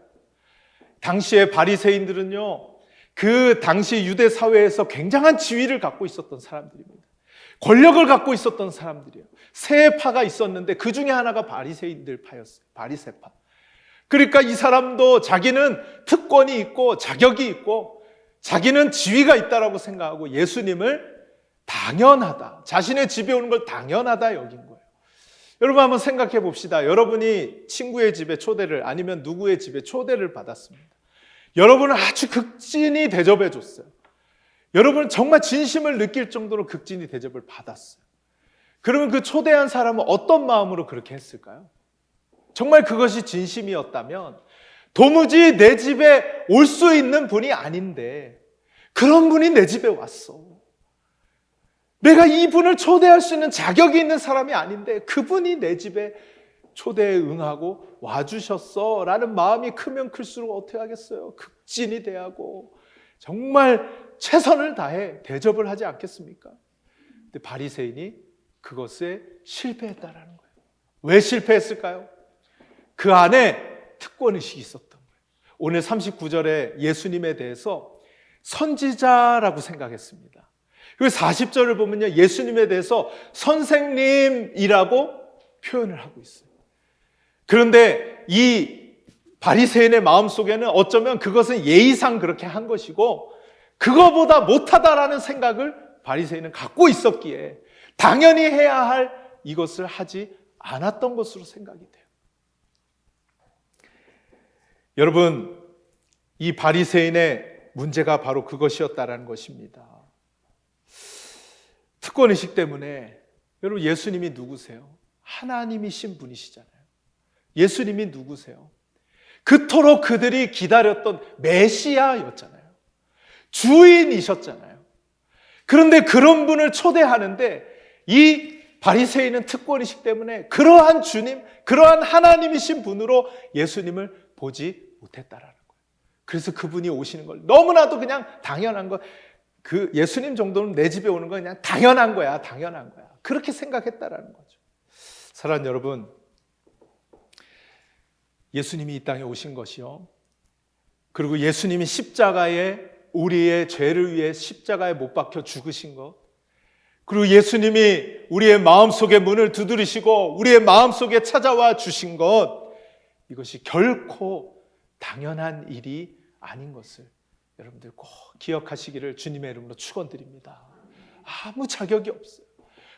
[SPEAKER 4] 당시에 바리새인들은요, 그 당시 유대 사회에서 굉장한 지위를 갖고 있었던 사람들입니다. 권력을 갖고 있었던 사람들이에요. 세 파가 있었는데 그 중에 하나가 바리새인들 파였어요. 바리새파. 그러니까 이 사람도 자기는 특권이 있고 자격이 있고 자기는 지위가 있다라고 생각하고 예수님을 당연하다, 자신의 집에 오는 걸 당연하다 여긴 거예요. 여러분 한번 생각해 봅시다. 여러분이 친구의 집에 초대를, 아니면 누구의 집에 초대를 받았습니다. 여러분을 아주 극진히 대접해 줬어요. 여러분은 정말 진심을 느낄 정도로 극진히 대접을 받았어요. 그러면 그 초대한 사람은 어떤 마음으로 그렇게 했을까요? 정말 그것이 진심이었다면 도무지 내 집에 올 수 있는 분이 아닌데 그런 분이 내 집에 왔어. 내가 이분을 초대할 수 있는 자격이 있는 사람이 아닌데 그분이 내 집에 초대에 응하고 와주셨어 라는 마음이 크면 클수록 어떻게 하겠어요? 극진히 대하고 정말 최선을 다해 대접을 하지 않겠습니까? 근데 바리새인이 그것에 실패했다라는 거예요. 왜 실패했을까요? 그 안에 특권의식이 있었던 거예요. 오늘 39절에 예수님에 대해서 선지자라고 생각했습니다. 그리고 40절을 보면요, 예수님에 대해서 선생님이라고 표현을 하고 있어요. 그런데 이 바리새인의 마음속에는 어쩌면 그것은 예의상 그렇게 한 것이고 그거보다 못하다라는 생각을 바리새인은 갖고 있었기에 당연히 해야 할 이것을 하지 않았던 것으로 생각이 돼요. 여러분, 이 바리새인의 문제가 바로 그것이었다라는 것입니다. 특권의식 때문에 여러분, 예수님이 누구세요? 하나님이신 분이시잖아요. 예수님이 누구세요? 그토록 그들이 기다렸던 메시아였잖아요. 주인이셨잖아요. 그런데 그런 분을 초대하는데 이 바리새인은 특권의식 때문에 그러한 주님, 그러한 하나님이신 분으로 예수님을 보지 못했다라는 거예요. 그래서 그분이 오시는 걸 너무나도 그냥 당연한 거, 그 예수님 정도는 내 집에 오는 거 그냥 당연한 거야, 당연한 거야. 그렇게 생각했다라는 거죠. 사랑하는 여러분, 예수님이 이 땅에 오신 것이요, 그리고 예수님이 십자가에 우리의 죄를 위해 십자가에 못 박혀 죽으신 것, 그리고 예수님이 우리의 마음속의 문을 두드리시고 우리의 마음속에 찾아와 주신 것, 이것이 결코 당연한 일이 아닌 것을 여러분들 꼭 기억하시기를 주님의 이름으로 축원드립니다. 아무 자격이 없어요.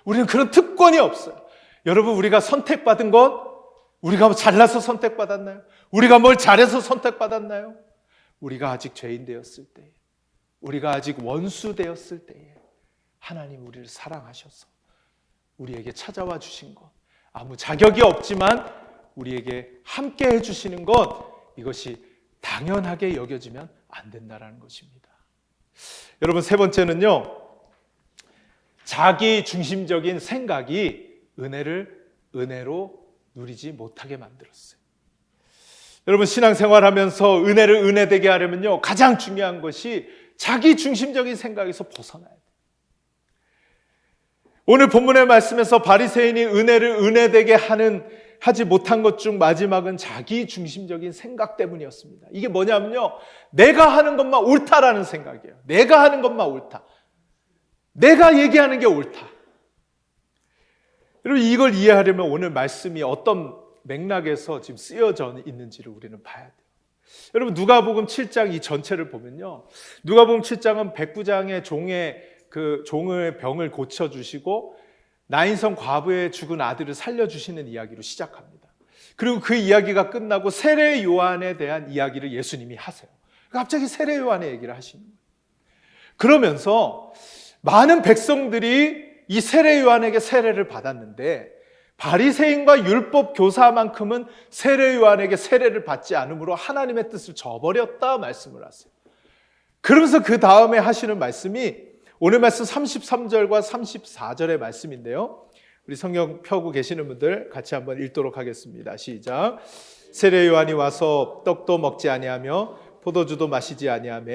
[SPEAKER 4] 우리는 그런 특권이 없어요. 여러분, 우리가 선택받은 것, 우리가 뭐 잘나서 선택받았나요? 우리가 뭘 잘해서 선택받았나요? 우리가 아직 죄인 되었을 때, 우리가 아직 원수 되었을 때에 하나님 우리를 사랑하셔서 우리에게 찾아와 주신 것, 아무 자격이 없지만 우리에게 함께 해주시는 것, 이것이 당연하게 여겨지면 안 된다는 것입니다. 여러분, 세 번째는요, 자기 중심적인 생각이 은혜를 은혜로 누리지 못하게 만들었어요. 여러분, 신앙생활하면서 은혜를 은혜되게 하려면요, 가장 중요한 것이 자기 중심적인 생각에서 벗어나야 돼요. 오늘 본문의 말씀에서 바리새인이 은혜를 은혜되게 하지 못한 것 중 마지막은 자기 중심적인 생각 때문이었습니다. 이게 뭐냐면요, 내가 하는 것만 옳다라는 생각이에요. 내가 하는 것만 옳다. 내가 얘기하는 게 옳다. 여러분, 이걸 이해하려면 오늘 말씀이 어떤 맥락에서 지금 쓰여져 있는지를 우리는 봐야 돼요. 여러분, 누가복음 7장 이 전체를 보면요, 누가복음 7장은 백부장의 종의 병을 고쳐주시고 나인성 과부의 죽은 아들을 살려주시는 이야기로 시작합니다. 그리고 그 이야기가 끝나고 세례 요한에 대한 이야기를 예수님이 하세요. 갑자기 세례 요한의 얘기를 하시는 거예요. 그러면서 많은 백성들이 이 세례 요한에게 세례를 받았는데 바리새인과 율법 교사만큼은 세례 요한에게 세례를 받지 않으므로 하나님의 뜻을 저버렸다 말씀을 하세요. 그러면서 그 다음에 하시는 말씀이 오늘 말씀 33절과 34절의 말씀인데요, 우리 성경 펴고 계시는 분들 같이 한번 읽도록 하겠습니다. 시작. 세례 요한이 와서 떡도 먹지 아니하며 포도주도 마시지 아니하며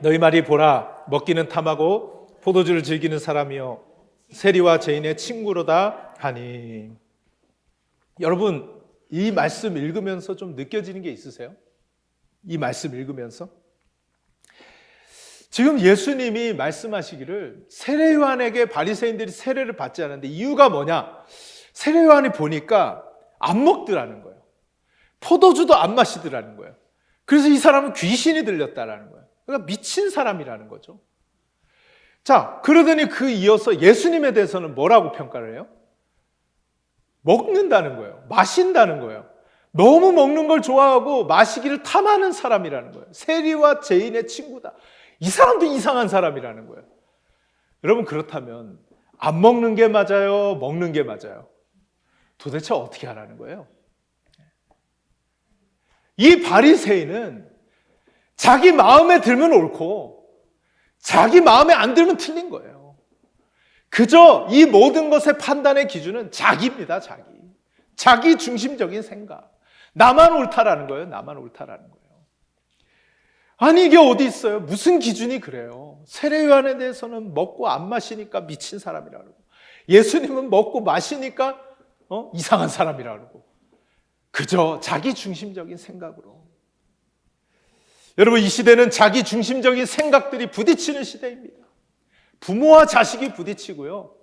[SPEAKER 4] 너희 말이 보라, 먹기는 탐하고 포도주를 즐기는 사람이요 세리와 죄인의 친구로다 하니. 여러분, 이 말씀 읽으면서 좀 느껴지는 게 있으세요? 이 말씀 읽으면서 지금 예수님이 말씀하시기를 세례 요한에게 바리새인들이 세례를 받지 않았는데 이유가 뭐냐? 세례 요한이 보니까 안 먹더라는 거예요. 포도주도 안 마시더라는 거예요. 그래서 이 사람은 귀신이 들렸다라는 거예요. 그러니까 미친 사람이라는 거죠. 자, 그러더니 그 이어서 예수님에 대해서는 뭐라고 평가를 해요? 먹는다는 거예요. 마신다는 거예요. 너무 먹는 걸 좋아하고 마시기를 탐하는 사람이라는 거예요. 세리와 죄인의 친구다. 이 사람도 이상한 사람이라는 거예요. 여러분, 그렇다면 안 먹는 게 맞아요? 먹는 게 맞아요? 도대체 어떻게 하라는 거예요? 이 바리새인은 자기 마음에 들면 옳고 자기 마음에 안 들면 틀린 거예요. 그저 이 모든 것의 판단의 기준은 자기입니다. 자기 중심적인 생각. 나만 옳다라는 거예요. 나만 옳다라는 거예요. 아니, 이게 어디 있어요? 무슨 기준이 그래요? 세례 요한에 대해서는 먹고 안 마시니까 미친 사람이라고 그러고, 예수님은 먹고 마시니까 이상한 사람이라고 그러고, 그저 자기 중심적인 생각으로. 여러분, 이 시대는 자기 중심적인 생각들이 부딪히는 시대입니다. 부모와 자식이 부딪히고요,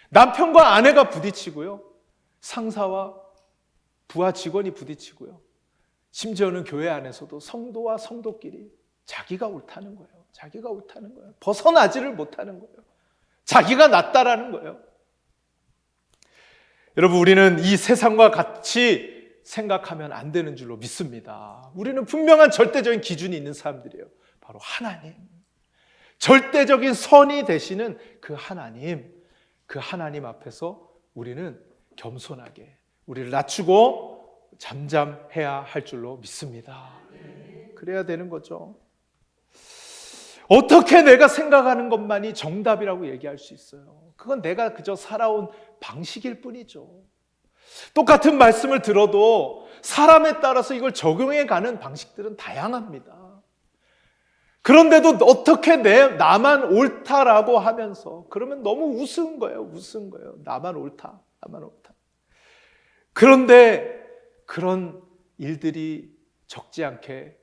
[SPEAKER 4] 남편과 아내가 부딪히고요, 상사와 부하 직원이 부딪히고요, 심지어는 교회 안에서도 성도와 성도끼리 자기가 옳다는 거예요. 자기가 옳다는 거예요. 벗어나지를 못하는 거예요. 자기가 낫다라는 거예요. 여러분, 우리는 이 세상과 같이 생각하면 안 되는 줄로 믿습니다. 우리는 분명한 절대적인 기준이 있는 사람들이에요. 바로 하나님. 절대적인 선이 되시는 그 하나님 앞에서 우리는 겸손하게 우리를 낮추고 잠잠해야 할 줄로 믿습니다. 그래야 되는 거죠. 어떻게 내가 생각하는 것만이 정답이라고 얘기할 수 있어요? 그건 내가 그저 살아온 방식일 뿐이죠. 똑같은 말씀을 들어도 사람에 따라서 이걸 적용해 가는 방식들은 다양합니다. 그런데도 어떻게 나만 옳다라고 하면서, 그러면 너무 우스운 거예요. 나만 옳다. 그런데 그런 일들이 적지 않게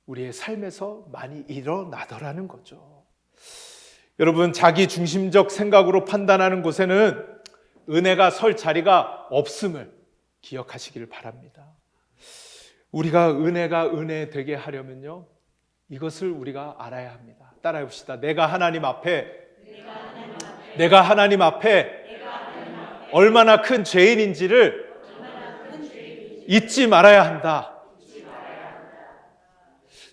[SPEAKER 4] 우리의 삶에서 많이 일어나더라는 거죠. 여러분, 자기 중심적 생각으로 판단하는 곳에는 은혜가 설 자리가 없음을 기억하시기를 바랍니다. 우리가 은혜가 은혜 되게 하려면요, 이것을 우리가 알아야 합니다. 따라해 봅시다. 내가 하나님 앞에 얼마나 큰 죄인인지를 잊지 말아야 한다.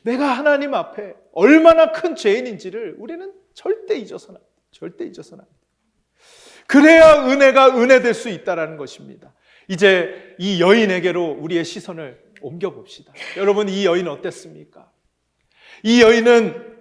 [SPEAKER 4] 내가 하나님 앞에 얼마나 큰 죄인인지를 우리는 절대 잊어서는 안 됩니다. 그래야 은혜가 은혜될 수 있다는 것입니다. 이제 이 여인에게로 우리의 시선을 옮겨봅시다. 여러분, 이 여인 어땠습니까? 이 여인은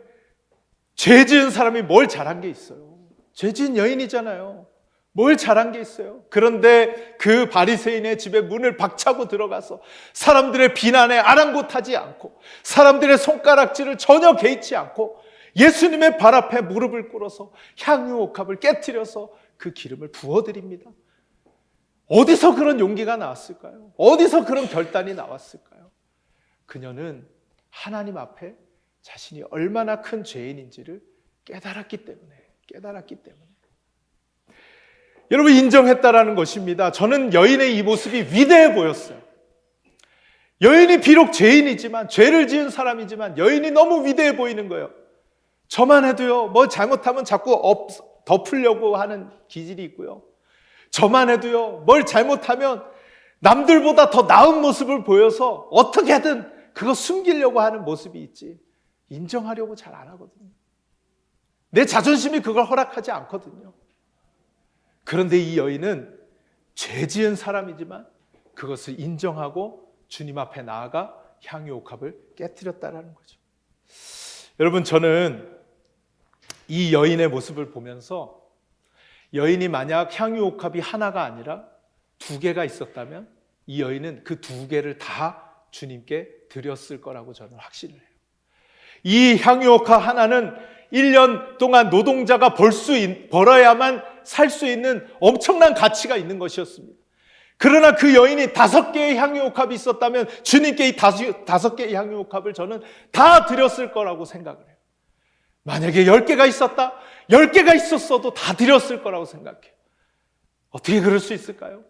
[SPEAKER 4] 죄 지은 사람이 뭘 잘한 게 있어요? 죄 지은 여인이잖아요. 뭘 잘한 게 있어요? 그런데 그 바리새인의 집에 문을 박차고 들어가서 사람들의 비난에 아랑곳하지 않고, 사람들의 손가락질을 전혀 개의치 않고 예수님의 발 앞에 무릎을 꿇어서 향유 옥합을 깨트려서 그 기름을 부어드립니다. 어디서 그런 용기가 나왔을까요? 어디서 그런 결단이 나왔을까요? 그녀는 하나님 앞에 자신이 얼마나 큰 죄인인지를 깨달았기 때문에. 여러분, 인정했다라는 것입니다. 저는 여인의 이 모습이 위대해 보였어요. 여인이 비록 죄인이지만, 죄를 지은 사람이지만 여인이 너무 위대해 보이는 거예요. 저만 해도요, 뭐 잘못하면 자꾸 덮으려고 하는 기질이 있고요, 저만 해도요, 뭘 잘못하면 남들보다 더 나은 모습을 보여서 어떻게든 그거 숨기려고 하는 모습이 있지, 인정하려고 잘 안 하거든요. 내 자존심이 그걸 허락하지 않거든요. 그런데 이 여인은 죄 지은 사람이지만 그것을 인정하고 주님 앞에 나아가 향유 옥합을 깨트렸다라는 거죠. 여러분, 저는 이 여인의 모습을 보면서 여인이 만약 향유 옥합이 하나가 아니라 2개가 있었다면 이 여인은 그 2개를 다 주님께 드렸을 거라고 저는 확신을 해요. 이 향유옥화 하나는 1년 동안 노동자가 벌어야만 살 수 있는 엄청난 가치가 있는 것이었습니다. 그러나 그 여인이 5개의 향유옥합이 있었다면 주님께 이 5개의 향유옥합을 저는 다 드렸을 거라고 생각을 해요. 만약에 10개가 있었다, 10개가 있었어도 다 드렸을 거라고 생각해요. 어떻게 그럴 수 있을까요?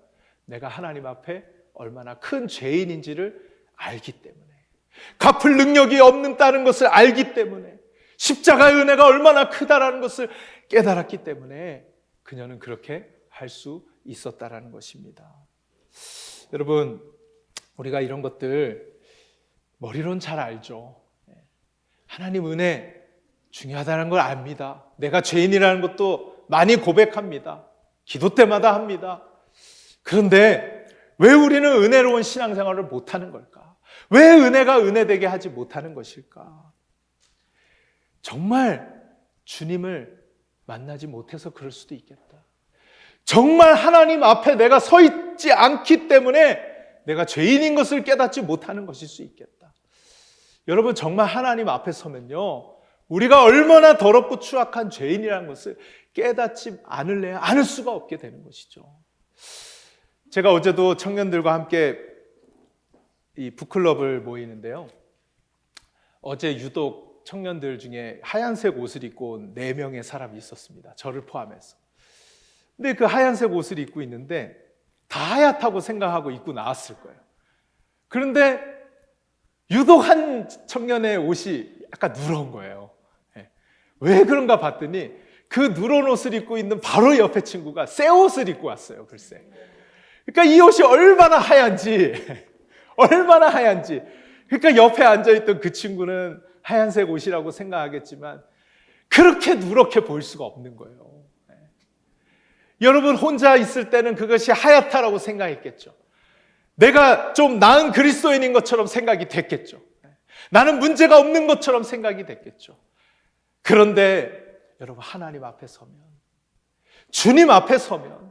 [SPEAKER 4] 내가 하나님 앞에 얼마나 큰 죄인인지를 알기 때문에, 갚을 능력이 없는다는 것을 알기 때문에, 십자가의 은혜가 얼마나 크다라는 것을 깨달았기 때문에 그녀는 그렇게 할 수 있었다라는 것입니다. 여러분, 우리가 이런 것들 머리로는 잘 알죠. 하나님 은혜 중요하다는 걸 압니다. 내가 죄인이라는 것도 많이 고백합니다. 기도 때마다 합니다. 그런데 왜 우리는 은혜로운 신앙생활을 못하는 걸까? 왜 은혜가 은혜되게 하지 못하는 것일까? 정말 주님을 만나지 못해서 그럴 수도 있겠다. 정말 하나님 앞에 내가 서 있지 않기 때문에 내가 죄인인 것을 깨닫지 못하는 것일 수 있겠다. 여러분, 정말 하나님 앞에 서면요, 우리가 얼마나 더럽고 추악한 죄인이라는 것을 깨닫지 않을 수가 없게 되는 것이죠. 제가 어제도 청년들과 함께 이 북클럽을 모이는데요, 어제 유독 청년들 중에 하얀색 옷을 입고 온 4명의 사람이 있었습니다. 저를 포함해서. 근데 그 하얀색 옷을 입고 있는데 다 하얗다고 생각하고 입고 나왔을 거예요. 그런데 유독 한 청년의 옷이 약간 누런 거예요. 왜 그런가 봤더니 그 누런 옷을 입고 있는 바로 옆에 친구가 새 옷을 입고 왔어요. 글쎄. 그러니까 이 옷이 얼마나 하얀지 그러니까 옆에 앉아있던 그 친구는 하얀색 옷이라고 생각하겠지만 그렇게 누렇게 보일 수가 없는 거예요. 여러분, 혼자 있을 때는 그것이 하얗다라고 생각했겠죠. 내가 좀 나은 그리스도인인 것처럼 생각이 됐겠죠. 나는 문제가 없는 것처럼 생각이 됐겠죠. 그런데 여러분, 하나님 앞에 서면, 주님 앞에 서면,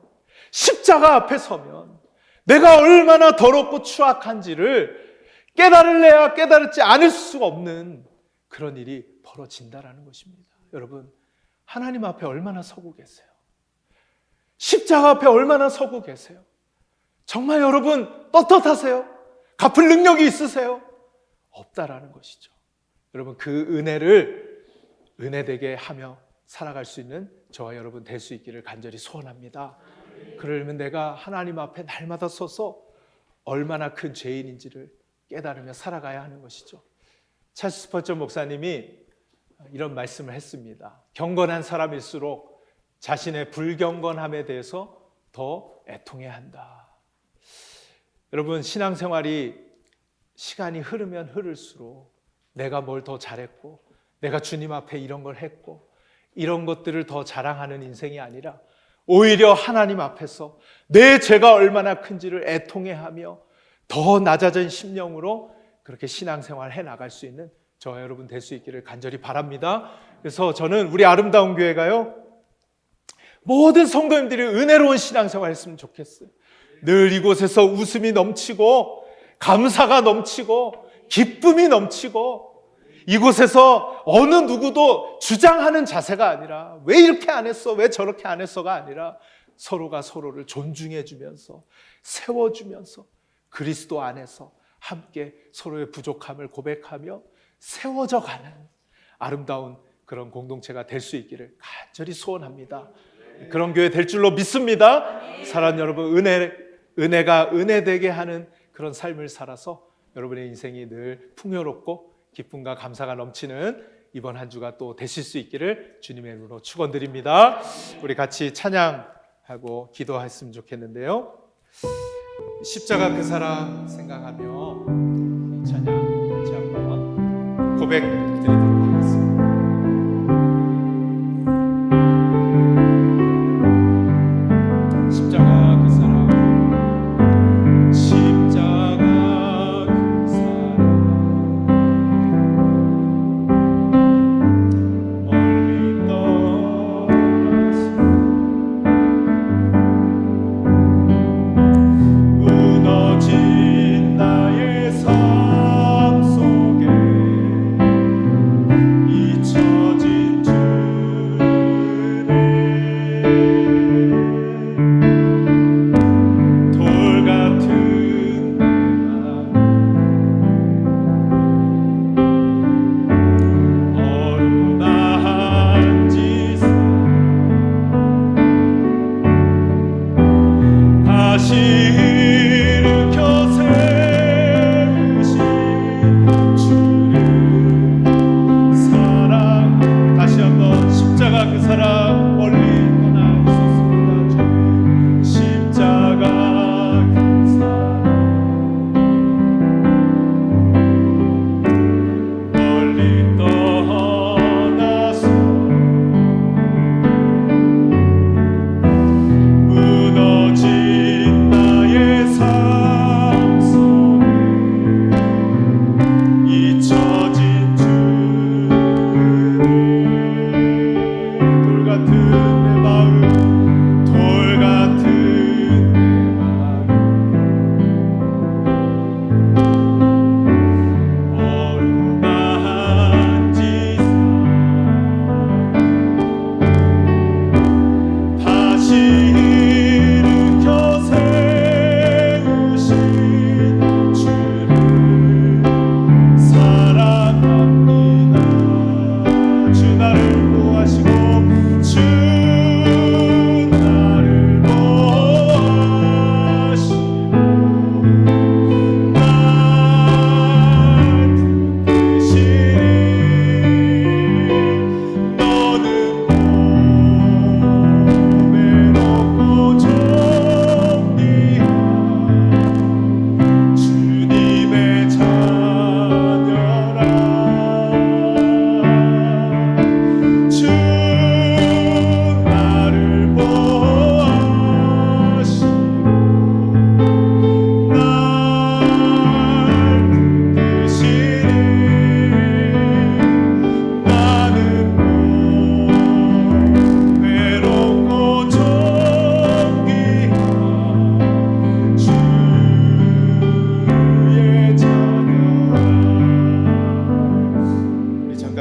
[SPEAKER 4] 십자가 앞에 서면 내가 얼마나 더럽고 추악한지를 깨달을래야 깨달지 않을 수가 없는 그런 일이 벌어진다라는 것입니다. 여러분, 하나님 앞에 얼마나 서고 계세요? 십자가 앞에 얼마나 서고 계세요? 정말 여러분 떳떳하세요? 갚을 능력이 있으세요? 없다라는 것이죠. 여러분, 그 은혜를 은혜되게 하며 살아갈 수 있는 저와 여러분 될 수 있기를 간절히 소원합니다. 그러려면 내가 하나님 앞에 날마다 서서 얼마나 큰 죄인인지를 깨달으며 살아가야 하는 것이죠. 찰스 스퍼전 목사님이 이런 말씀을 했습니다. 경건한 사람일수록 자신의 불경건함에 대해서 더 애통해야 한다. 여러분, 신앙생활이 시간이 흐르면 흐를수록 내가 뭘 더 잘했고, 내가 주님 앞에 이런 걸 했고, 이런 것들을 더 자랑하는 인생이 아니라 오히려 하나님 앞에서 내 죄가 얼마나 큰지를 애통해하며 더 낮아진 심령으로 그렇게 신앙생활 해나갈 수 있는 저와 여러분 될 수 있기를 간절히 바랍니다. 그래서 저는 우리 아름다운 교회가요, 모든 성도님들이 은혜로운 신앙생활 했으면 좋겠어요. 늘 이곳에서 웃음이 넘치고 감사가 넘치고 기쁨이 넘치고, 이곳에서 어느 누구도 주장하는 자세가 아니라 왜 이렇게 안 했어, 왜 저렇게 안 했어가 아니라 서로가 서로를 존중해 주면서 세워주면서 그리스도 안에서 함께 서로의 부족함을 고백하며 세워져 가는 아름다운 그런 공동체가 될 수 있기를 간절히 소원합니다. 그런 교회 될 줄로 믿습니다. 사랑하는 여러분, 은혜가 은혜되게 하는 그런 삶을 살아서 여러분의 인생이 늘 풍요롭고 기쁨과 감사가 넘치는 이번 한 주가 또 되실 수 있기를 주님의 이름으로 축원드립니다. 우리 같이 찬양하고 기도했으면 좋겠는데요. 십자가 그 사랑 생각하며 찬양 같이 한번 고백드리도록 하겠습니다. 십자가 그 사랑, 십자가 그 사랑, 멀리 떠나서 무너진 나의 삶 속에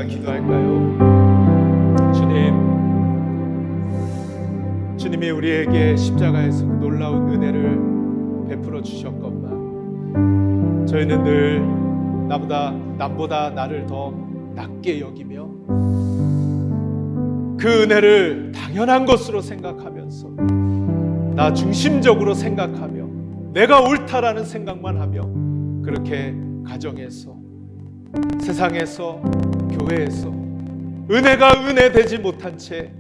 [SPEAKER 4] 우리가 기도할까요? 주님이 우리에게 십자가에서 그 놀라운 은혜를 베풀어 주셨건만 저희는 늘 남보다 나를 더 낮게 여기며 그 은혜를 당연한 것으로 생각하면서 나 중심적으로 생각하며 내가 옳다라는 생각만 하며 그렇게 가정에서, 세상에서, 교회에서 은혜가 은혜되지 못한 채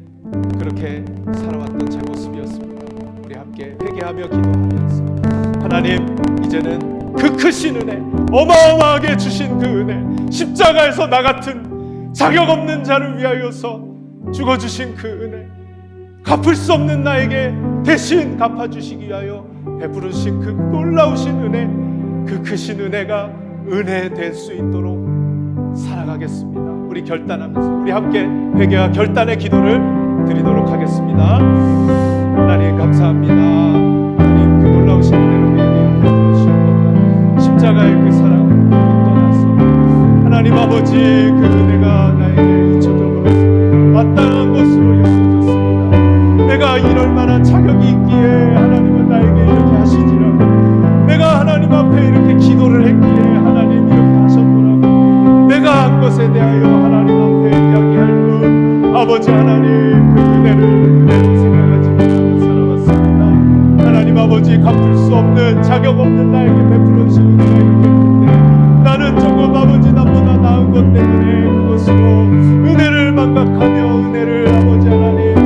[SPEAKER 4] 그렇게 살아왔던 제 모습이었습니다. 우리 함께 회개하며 기도하면서 하나님, 이제는 그 크신 은혜, 어마어마하게 주신 그 은혜, 십자가에서 나 같은 자격 없는 자를 위하여서 죽어주신 그 은혜, 갚을 수 없는 나에게 대신 갚아주시기 위하여 베풀으신 그 놀라우신 은혜, 그 크신 은혜가 은혜 될 수 있도록 살아가겠습니다. 우리 결단하면서 우리 함께 회개와 결단의 기도를 드리도록 하겠습니다. 하나님 감사합니다. 하나님 그 놀라우신 은혜를 우리에게 베풀어 주셨건만 십자가의 그 사랑을 떠나서 하나님 아버지 그 은혜가 나에게 잊혀져 버렸습니다. 마땅한 것으로 여겨졌습니다. 내가 이럴 만한 자격이 있기에 하나님은 나에게 이렇게 하시지라고, 내가 하나님 앞에 이렇게 기도를 했기에 하나님 이렇게 하셨더라고, 내가 한 것에 대하여 하나님 앞에 이야기할 뿐 아버지 하나님 그 은혜로 생각하지 못하고 살아왔습니다. 하나님 아버지 갚을 수 없는 자격 없는 나에게 베풀어 주신 은혜가 이렇게 큰데 나는 조금 아버지 나보다 나은 것 때문에 그것으로 은혜를 망각하며 은혜를 아버지 하나님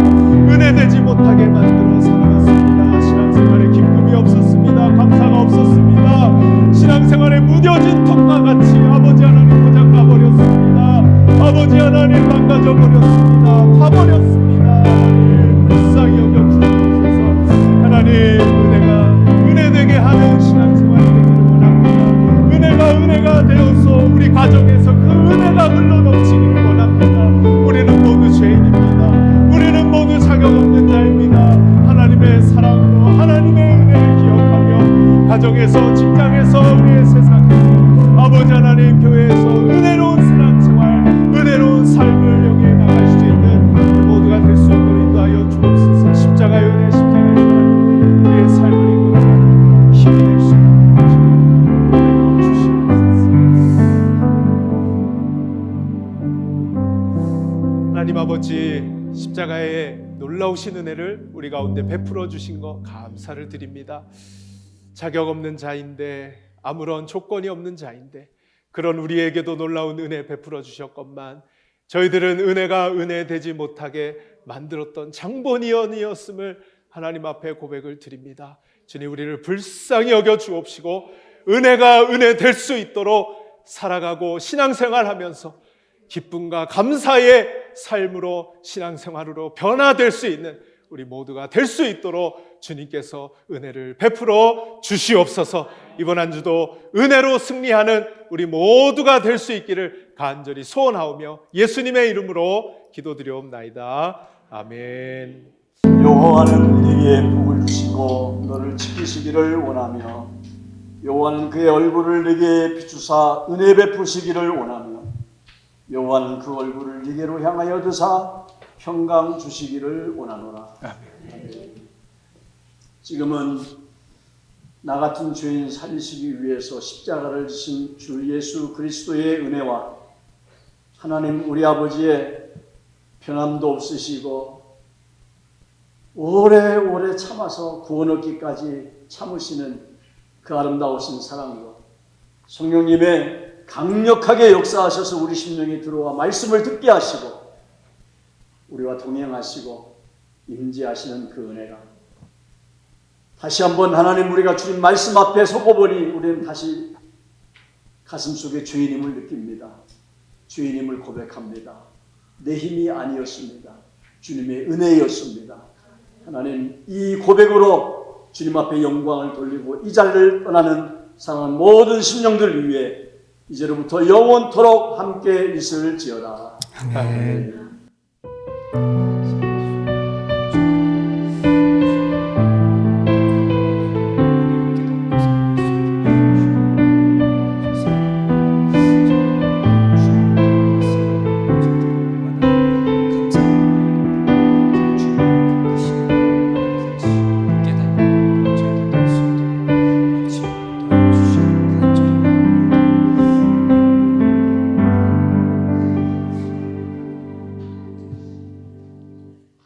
[SPEAKER 4] 은혜되지 못하게 만들어 살아갔습니다. 신앙생활에 기쁨이 없었습니다. 감사가 없었습니다. 신앙생활에 무뎌진 턱과 같이 아버지 하나님 고장나 버렸습니다. 아버지 하나님 망가져 버렸습니다. 파버렸습니다. 하나님 불쌍히 여겨 주옵소서. 하나님 은혜가 은혜되게 하는 신앙생활이 되기를 원합니다. 은혜가 되어서 우리 가정에서 그 은혜가 흘러넘치기를 원합니다. 우리는 모두 죄인입니다. 우리는 모두 자격 없는 자입니다. 하나님의 사랑으로 하나님의 은혜를 기억하며 가정에서, 직장에서, 우리의 세상에서, 아버지 하나님 교회에서 은혜로운 신앙생활, 은혜로운 삶을 영위해 나갈 수 있는 우리 모두가 될 수 있도록 인도하여 주옵소서. 십자가의 은혜, 십자가의 사랑, 우리의 삶을 이끌어가는 힘이 될 수 있는 주시옵소서. 하나님 아버지, 십자가의 놀라우신 은혜를 우리 가운데 베풀어 주신 것 감사를 드립니다. 자격 없는 자인데, 아무런 조건이 없는 자인데 그런 우리에게도 놀라운 은혜 베풀어 주셨건만 저희들은 은혜가 은혜되지 못하게 만들었던 장본인이었음을 하나님 앞에 고백을 드립니다. 주님, 우리를 불쌍히 여겨 주옵시고 은혜가 은혜 될 수 있도록 살아가고 신앙생활하면서 기쁨과 감사의 삶으로, 신앙생활으로 변화될 수 있는 우리 모두가 될 수 있도록 주님께서 은혜를 베풀어 주시옵소서. 이번 한 주도 은혜로 승리하는 우리 모두가 될 수 있기를 간절히 소원하오며 예수님의 이름으로 기도드리옵나이다. 아멘.
[SPEAKER 5] 여호와는 네게 복을 주시고 너를 지키시기를 원하며 여호와는 그의 얼굴을 네게 비추사 은혜 베푸시기를 원하며 여호와는 그 얼굴을 네게로 향하여 드사 평강 주시기를 원하노라. 아멘. 지금은 나 같은 죄인 살리시기 위해서 십자가를 지신 주 예수 그리스도의 은혜와 하나님 우리 아버지의 변함도 없으시고 오래오래 참아서 구원 얻기까지 참으시는 그 아름다우신 사랑으로 성령님의 강력하게 역사하셔서 우리 심령에 들어와 말씀을 듣게 하시고 우리와 동행하시고 임재하시는 그 은혜가 다시 한번 하나님 우리가 주님 말씀 앞에 서고보니 우리는 다시 가슴속에 죄인임을 느낍니다. 죄인임을 고백합니다. 내 힘이 아니었습니다. 주님의 은혜였습니다. 하나님 이 고백으로 주님 앞에 영광을 돌리고 이 자리를 떠나는 사랑하는 모든 심령들 위해 이제로부터 영원토록 함께 있을지어다. 아멘.